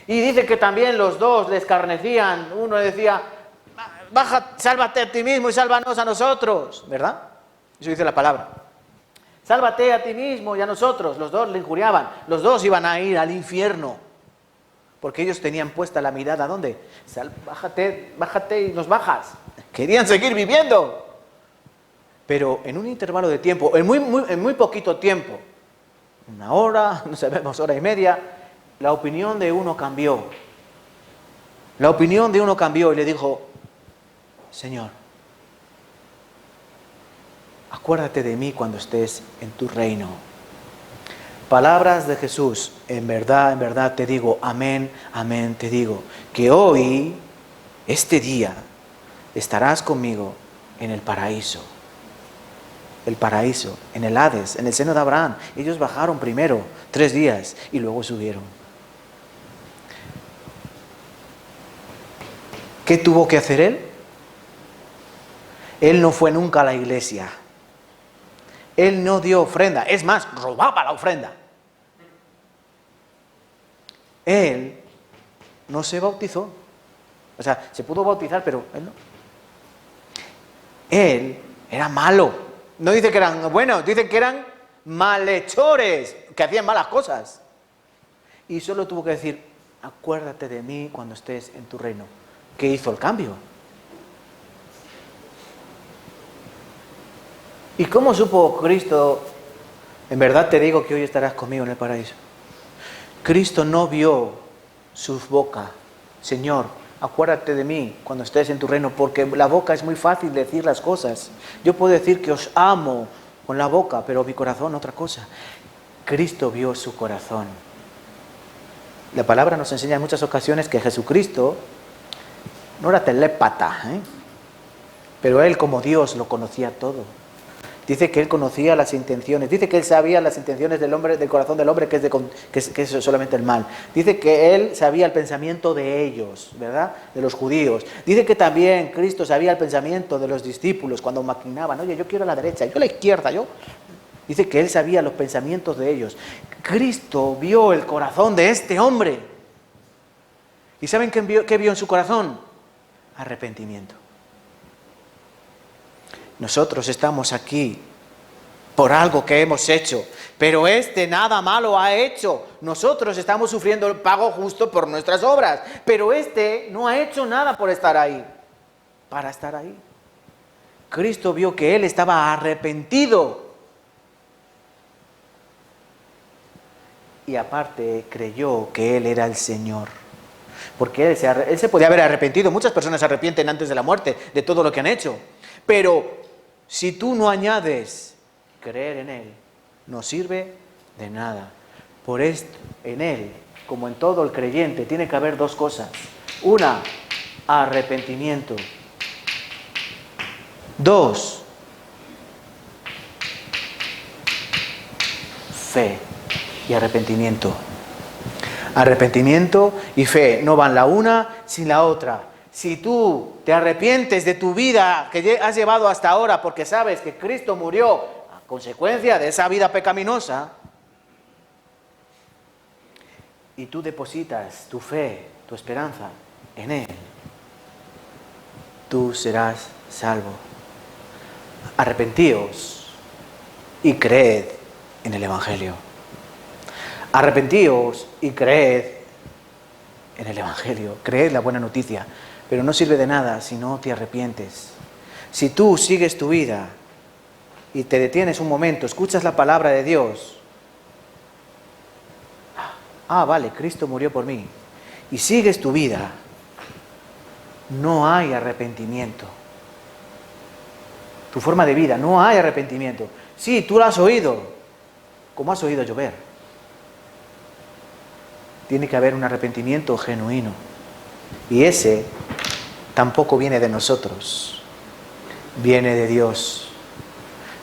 Y dice que también los dos le escarnecían, uno decía, baja, sálvate a ti mismo y sálvanos a nosotros, ¿verdad? Eso dice la palabra. Sálvate a ti mismo y a nosotros. Los dos le injuriaban, los dos iban a ir al infierno, porque ellos tenían puesta la mirada, ¿dónde? Bájate y nos bajas. Querían seguir viviendo, pero en un intervalo de tiempo, en muy poquito tiempo, 1 hora, no sabemos, 1 hora y media, la opinión de uno cambió. La opinión de uno cambió y le dijo, Señor, acuérdate de mí cuando estés en tu reino. Palabras de Jesús, en verdad te digo, amén, amén te digo, que hoy, este día, estarás conmigo en el paraíso. El paraíso, en el Hades, en el seno de Abraham. Ellos bajaron primero 3 días y luego subieron. ¿Qué tuvo que hacer él? Él no fue nunca a la iglesia. Él no dio ofrenda. Es más, robaba la ofrenda. Él no se bautizó. O sea, se pudo bautizar, pero él no. Él era malo. No dice que eran buenos, dice que eran malhechores, que hacían malas cosas. Y solo tuvo que decir, acuérdate de mí cuando estés en tu reino. ¿Qué hizo el cambio? ¿Y cómo supo Cristo? En verdad te digo que hoy estarás conmigo en el paraíso. Cristo no vio su boca. Señor, acuérdate de mí cuando estés en tu reino, porque la boca es muy fácil decir las cosas. Yo puedo decir que os amo con la boca, pero mi corazón otra cosa. Cristo vio su corazón. La palabra nos enseña en muchas ocasiones que Jesucristo no era telépata, pero Él como Dios lo conocía todo. Dice que él conocía las intenciones, dice que él sabía las intenciones del hombre, del corazón del hombre, que es solamente el mal. Dice que él sabía el pensamiento de ellos, ¿verdad? De los judíos. Dice que también Cristo sabía el pensamiento de los discípulos cuando maquinaban, oye, yo quiero a la derecha, yo a la izquierda, yo... Dice que él sabía los pensamientos de ellos. Cristo vio el corazón de este hombre. ¿Y saben qué vio en su corazón? Arrepentimiento. Nosotros estamos aquí por algo que hemos hecho, pero este nada malo ha hecho. Nosotros estamos sufriendo el pago justo por nuestras obras, pero este no ha hecho nada por estar ahí, para estar ahí. Cristo vio que él estaba arrepentido y aparte creyó que él era el Señor. Porque él se podía haber arrepentido. Muchas personas se arrepienten antes de la muerte de todo lo que han hecho. Pero si tú no añades creer en Él, no sirve de nada. Por esto, en Él, como en todo el creyente, tiene que haber dos cosas. Una, arrepentimiento. Dos, fe y arrepentimiento. Arrepentimiento y fe no van la una sin la otra. Si tú te arrepientes de tu vida que has llevado hasta ahora porque sabes que Cristo murió a consecuencia de esa vida pecaminosa y tú depositas tu fe, tu esperanza en Él, tú serás salvo. Arrepentíos y creed en el Evangelio. Arrepentíos y creed en el Evangelio. Creed la buena noticia. Pero no sirve de nada si no te arrepientes. Si tú sigues tu vida y te detienes un momento, escuchas la palabra de Dios. Vale, Cristo murió por mí. Y sigues tu vida. No hay arrepentimiento. Tu forma de vida, no hay arrepentimiento. Sí, tú lo has oído, como has oído llover. Tiene que haber un arrepentimiento genuino. Y ese tampoco viene de nosotros, viene de Dios.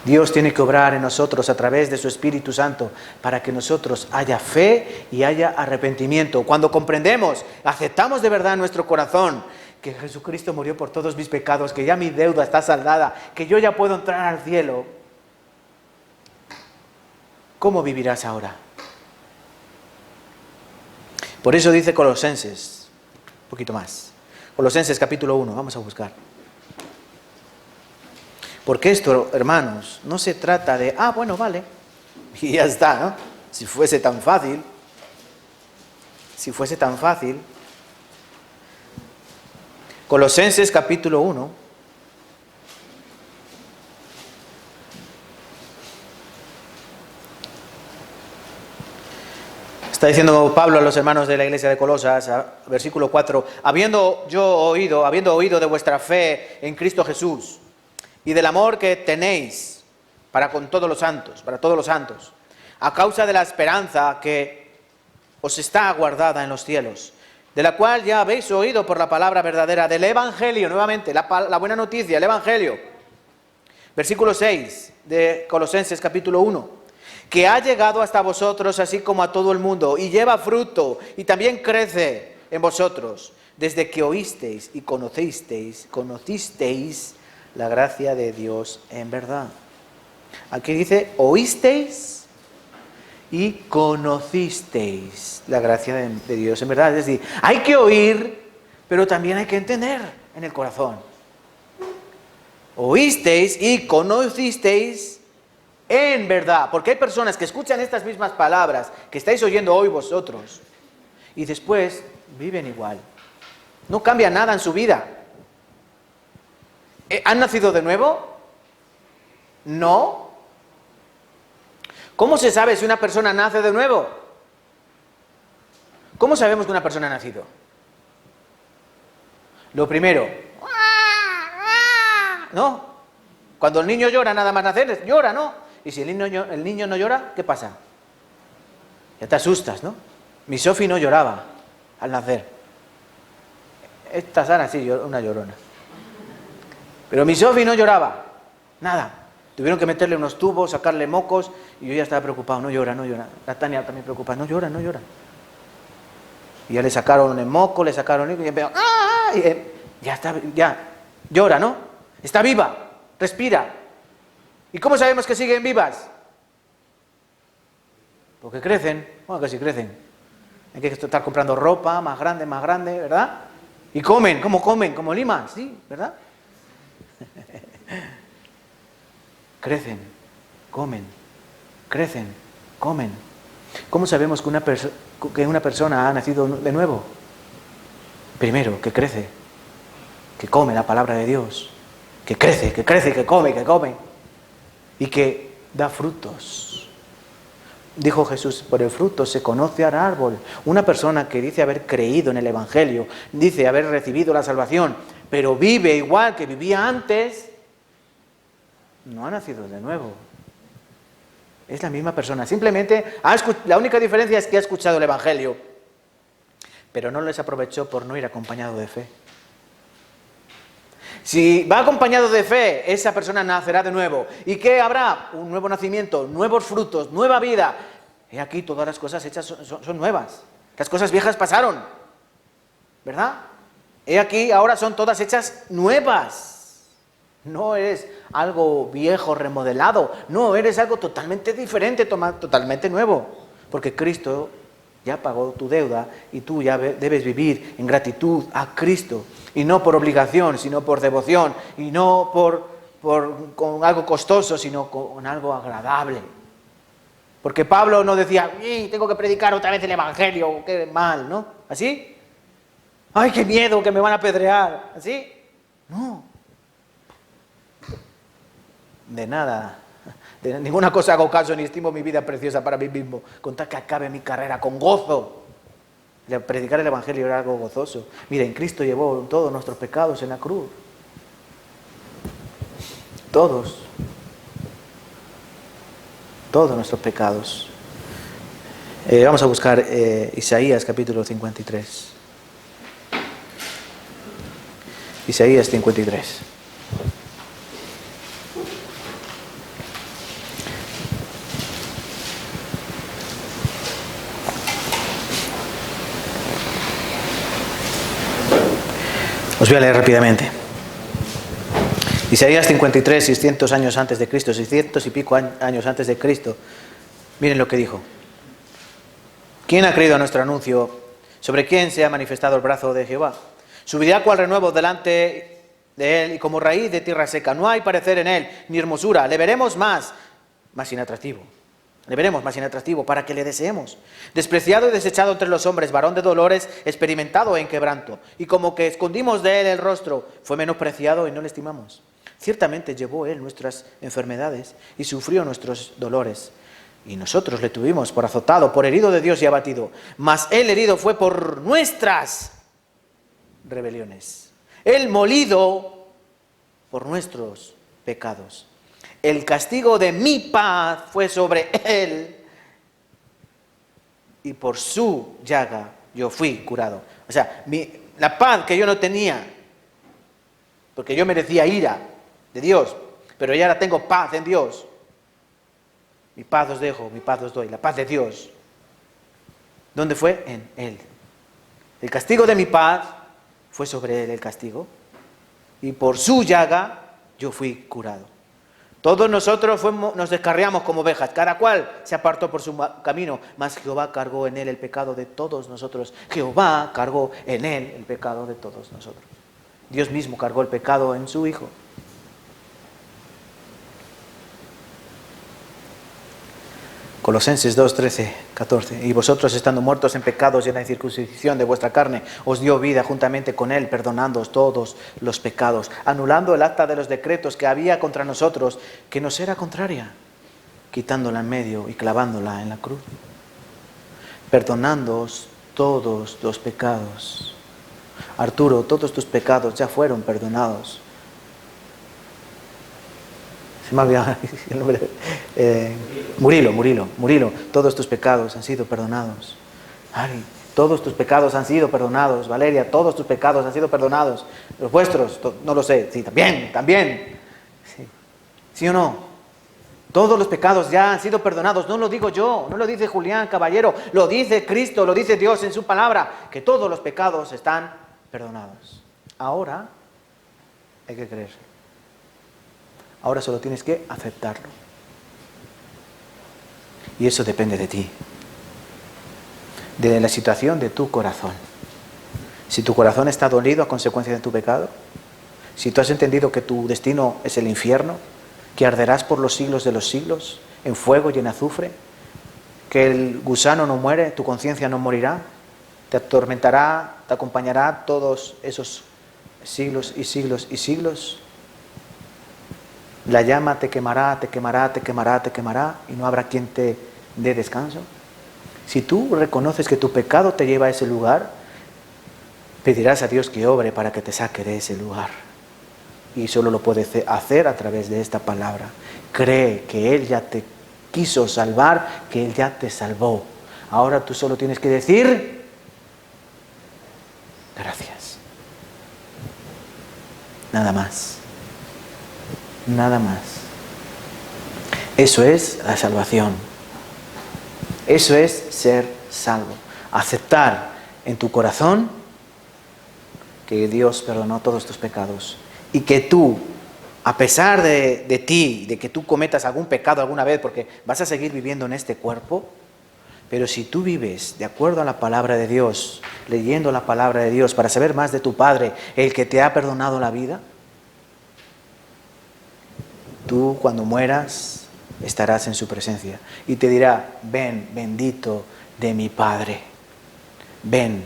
Dios tiene que obrar en nosotros a través de su Espíritu Santo para que nosotros haya fe y haya arrepentimiento. Cuando comprendemos, aceptamos de verdad en nuestro corazón que Jesucristo murió por todos mis pecados, que ya mi deuda está saldada, que yo ya puedo entrar al cielo, ¿cómo vivirás ahora? Por eso dice Colosenses, un poquito más. Colosenses capítulo 1, vamos a buscar. Porque esto, hermanos, no se trata de, bueno, vale, y ya está, ¿no? Si fuese tan fácil, Colosenses capítulo 1. Está diciendo Pablo a los hermanos de la iglesia de Colosas, versículo 4, habiendo oído de vuestra fe en Cristo Jesús y del amor que tenéis para todos los santos, a causa de la esperanza que os está guardada en los cielos, de la cual ya habéis oído por la palabra verdadera del Evangelio, nuevamente, la buena noticia, el Evangelio. Versículo 6 de Colosenses capítulo 1. Que ha llegado hasta vosotros así como a todo el mundo, y lleva fruto, y también crece en vosotros, desde que oísteis y conocisteis la gracia de Dios en verdad. Aquí dice, oísteis y conocisteis la gracia de Dios en verdad. Es decir, hay que oír, pero también hay que entender en el corazón. Oísteis y conocisteis en verdad, porque hay personas que escuchan estas mismas palabras que estáis oyendo hoy vosotros y después viven igual. No cambia nada en su vida. ¿Han nacido de nuevo? No. ¿Cómo se sabe si una persona nace de nuevo? ¿Cómo sabemos que una persona ha nacido? Lo primero, ¿no? Cuando el niño llora nada más nacer, llora, ¿no? Y si el niño no llora, ¿qué pasa? Ya te asustas, ¿no? Mi Sofi no lloraba al nacer. Esta Sara sí, una llorona. Pero mi Sofi no lloraba, nada. Tuvieron que meterle unos tubos, sacarle mocos, y yo ya estaba preocupado. No llora, no llora. La Tania también preocupada. No llora, no llora. Y ya le sacaron el moco, le sacaron el... Y empezó, ¡ah! Y ya está, ya. Llora, ¿no? Está viva, respira. ¿Y cómo sabemos que siguen vivas? Porque crecen. Bueno, que sí crecen. Hay que estar comprando ropa más grande, ¿verdad? Y comen, ¿cómo comen? Como limas, ¿sí? ¿Verdad? Crecen, comen, crecen, comen. ¿Cómo sabemos que una persona ha nacido de nuevo? Primero, que crece, que come la palabra de Dios, que crece, que come, y que da frutos. Dijo Jesús, por el fruto se conoce al árbol. Una persona que dice haber creído en el Evangelio, dice haber recibido la salvación, pero vive igual que vivía antes, no ha nacido de nuevo. Es la misma persona. Simplemente, la única diferencia es que ha escuchado el Evangelio, pero no les aprovechó por no ir acompañado de fe. Si va acompañado de fe, esa persona nacerá de nuevo. ¿Y qué habrá? Un nuevo nacimiento, nuevos frutos, nueva vida. He aquí, todas las cosas hechas son nuevas. Las cosas viejas pasaron, ¿verdad? He aquí, ahora son todas hechas nuevas. No eres algo viejo, remodelado. No, eres algo totalmente diferente, totalmente nuevo. Porque Cristo ya pagó tu deuda y tú ya debes vivir en gratitud a Cristo. Y no por obligación, sino por devoción. Y no con algo costoso, sino con algo agradable. Porque Pablo no decía, tengo que predicar otra vez el Evangelio, qué mal, ¿no? ¿Así? ¡Ay, qué miedo, que me van a apedrear! ¿Así? No. De nada, de ninguna cosa hago caso ni estimo mi vida preciosa para mí mismo, con tal que acabe mi carrera con gozo. Predicar el Evangelio era algo gozoso. Miren, Cristo llevó todos nuestros pecados en la cruz. Todos nuestros pecados. Vamos a buscar Isaías capítulo 53. Isaías 53. Os voy a leer rápidamente. Isaías 53, 600 años antes de Cristo, 600 y pico años antes de Cristo. Miren lo que dijo. ¿Quién ha creído a nuestro anuncio? ¿Sobre quién se ha manifestado el brazo de Jehová? Subirá cual renuevo delante de él y como raíz de tierra seca. No hay parecer en él, ni hermosura. Le veremos más inatractivo. Le veremos más inatractivo para que le deseemos. Despreciado y desechado entre los hombres, varón de dolores, experimentado en quebranto. Y como que escondimos de él el rostro, fue menospreciado y no le estimamos. Ciertamente llevó él nuestras enfermedades y sufrió nuestros dolores. Y nosotros le tuvimos por azotado, por herido de Dios y abatido. Mas él herido fue por nuestras rebeliones. Él molido por nuestros pecados. El castigo de mi paz fue sobre él y por su llaga yo fui curado. O sea, la paz que yo no tenía, porque yo merecía ira de Dios, pero ya ahora tengo paz en Dios. Mi paz os dejo, mi paz os doy, la paz de Dios. ¿Dónde fue? En él. El castigo de mi paz fue sobre él el castigo y por su llaga yo fui curado. Todos nosotros nos descarriamos como ovejas, cada cual se apartó por su camino, mas Jehová cargó en él el pecado de todos nosotros. Jehová cargó en él el pecado de todos nosotros. Dios mismo cargó el pecado en su Hijo. Colosenses 2, 13, 14. Y vosotros, estando muertos en pecados y en la incircuncisión de vuestra carne, os dio vida juntamente con él, perdonándoos todos los pecados, anulando el acta de los decretos que había contra nosotros, que nos era contraria, quitándola en medio y clavándola en la cruz. Perdonándoos todos los pecados. Arturo, todos tus pecados ya fueron perdonados. Se me había el nombre. Murilo, todos tus pecados han sido perdonados. Ari, todos tus pecados han sido perdonados. Valeria, todos tus pecados han sido perdonados. Los vuestros, no lo sé. Sí, también. ¿Sí o no? Todos los pecados ya han sido perdonados. No lo digo yo, no lo dice Julián Caballero, lo dice Cristo, lo dice Dios en su palabra, que todos los pecados están perdonados. Ahora hay que creer. Ahora solo tienes que aceptarlo. Y eso depende de ti, de la situación de tu corazón. Si tu corazón está dolido a consecuencia de tu pecado, si tú has entendido que tu destino es el infierno, que arderás por los siglos de los siglos, en fuego y en azufre, que el gusano no muere, tu conciencia no morirá, te atormentará, te acompañará todos esos siglos y siglos y siglos. La llama te quemará, te quemará, te quemará, te quemará, y no habrá quien te dé descanso. Si tú reconoces que tu pecado te lleva a ese lugar, pedirás a Dios que obre para que te saque de ese lugar. Y solo lo puede hacer a través de esta palabra. Cree que Él ya te quiso salvar, que Él ya te salvó. Ahora tú solo tienes que decir gracias. Nada más. Nada más. Eso es la salvación. Eso es ser salvo. Aceptar en tu corazón que Dios perdonó todos tus pecados. Y que tú, a pesar de ti, de que tú cometas algún pecado alguna vez, porque vas a seguir viviendo en este cuerpo, pero si tú vives de acuerdo a la palabra de Dios, leyendo la palabra de Dios para saber más de tu Padre, el que te ha perdonado la vida, tú cuando mueras estarás en su presencia y te dirá: ven, bendito de mi Padre, ven,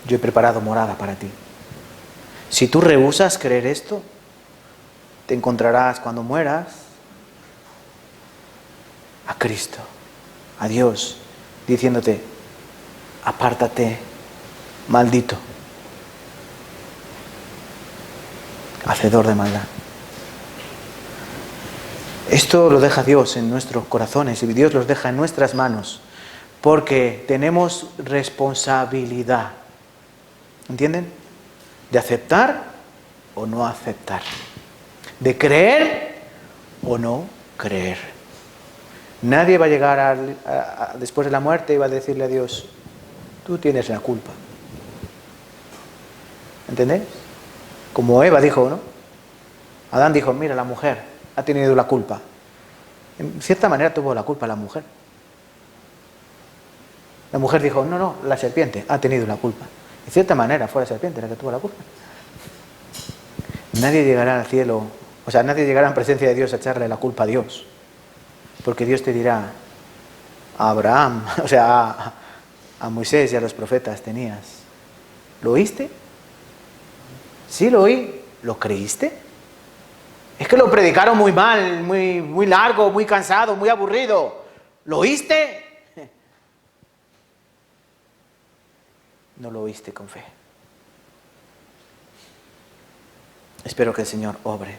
yo he preparado morada para ti. Si tú rehusas creer esto, te encontrarás cuando mueras a Cristo, a Dios, diciéndote: apártate, maldito, hacedor de maldad. Esto lo deja Dios en nuestros corazones y Dios los deja en nuestras manos, porque tenemos responsabilidad. ¿Entienden? De aceptar o no aceptar. De creer o no creer. Nadie va a llegar después de la muerte y va a decirle a Dios: tú tienes la culpa. ¿Entendéis? Como Eva dijo, ¿no? Adán dijo: mira, la mujer ha tenido la culpa. En cierta manera tuvo la culpa la mujer. La mujer dijo: no, la serpiente ha tenido la culpa. En cierta manera fue la serpiente la que tuvo la culpa. Nadie llegará al cielo, o sea, nadie llegará en presencia de Dios a echarle la culpa a Dios. Porque Dios te dirá: a Abraham, o sea, a Moisés y a los profetas tenías. ¿Lo oíste? Sí, lo oí. ¿Lo creíste? Es que lo predicaron muy mal, muy largo, muy cansado, muy aburrido. ¿Lo oíste? No lo oíste con fe. Espero que el Señor obre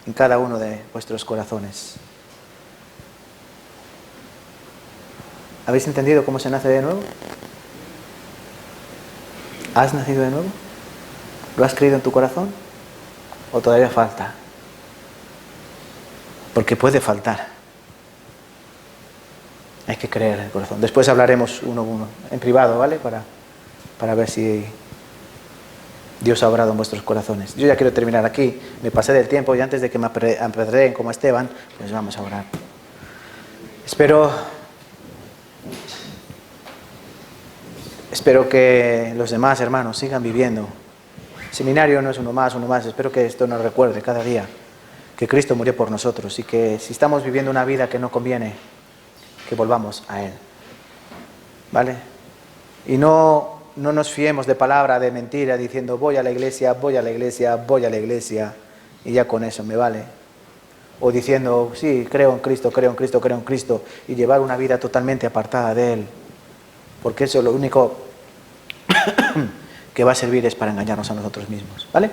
en cada uno de vuestros corazones. ¿Habéis entendido cómo se nace de nuevo? ¿Has nacido de nuevo? ¿Lo has creído en tu corazón? ¿O todavía falta? Porque puede faltar. Hay que creer en el corazón. Después hablaremos uno a uno, en privado, ¿vale? Para ver si Dios ha obrado en vuestros corazones. Yo ya quiero terminar aquí. Me pasé del tiempo y antes de que me apedreen como Esteban, pues vamos a orar. Espero que los demás hermanos sigan viviendo. El seminario no es uno más. Espero que esto nos recuerde cada día que Cristo murió por nosotros y que si estamos viviendo una vida que no conviene, que volvamos a Él. ¿Vale? Y no nos fiemos de palabra, de mentira, diciendo voy a la iglesia, y ya con eso me vale. O diciendo sí, creo en Cristo, y llevar una vida totalmente apartada de Él. Porque eso lo único que va a servir es para engañarnos a nosotros mismos. ¿Vale?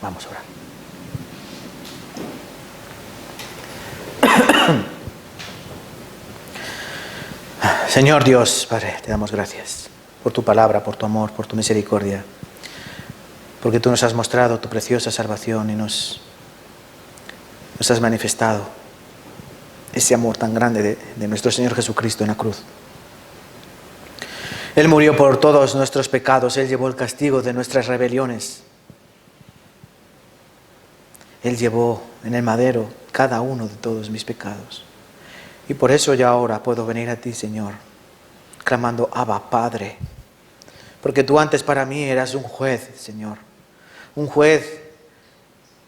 Vamos a orar. Señor Dios, Padre, te damos gracias por tu palabra, por tu amor, por tu misericordia, porque tú nos has mostrado tu preciosa salvación y nos nos has manifestado ese amor tan grande de nuestro Señor Jesucristo en la cruz. Él murió por todos nuestros pecados, Él llevó el castigo de nuestras rebeliones. Él llevó en el madero cada uno de todos mis pecados. Y por eso ya ahora puedo venir a ti, Señor, clamando, Abba, Padre. Porque tú antes para mí eras un juez, Señor. Un juez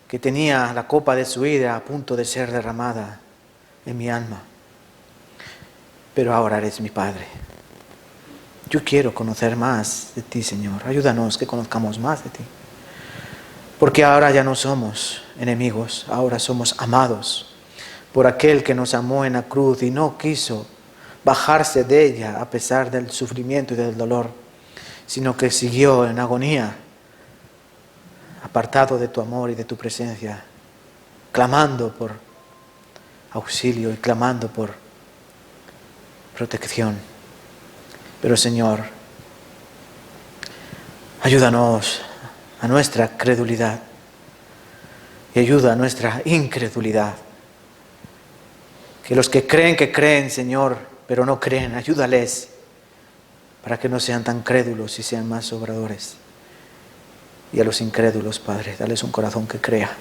que tenía la copa de su ira a punto de ser derramada en mi alma. Pero ahora eres mi Padre. Yo quiero conocer más de ti, Señor. Ayúdanos que conozcamos más de ti. Porque ahora ya no somos enemigos, ahora somos amados por aquel que nos amó en la cruz y no quiso bajarse de ella a pesar del sufrimiento y del dolor, sino que siguió en agonía, apartado de tu amor y de tu presencia, clamando por auxilio y clamando por protección. Pero Señor, ayúdanos a nuestra credulidad y ayuda a nuestra incredulidad. Que los que creen, Señor, pero no creen, ayúdales para que no sean tan crédulos y sean más obradores. Y a los incrédulos, Padre, dales un corazón que crea,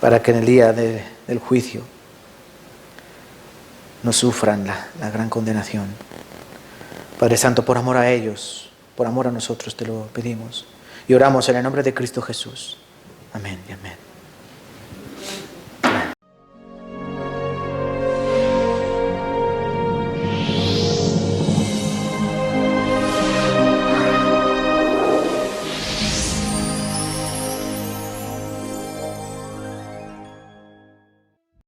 para que en el día del juicio no sufran la gran condenación. Padre Santo, por amor a ellos, por amor a nosotros te lo pedimos. Y oramos en el nombre de Cristo Jesús. Amén y amén.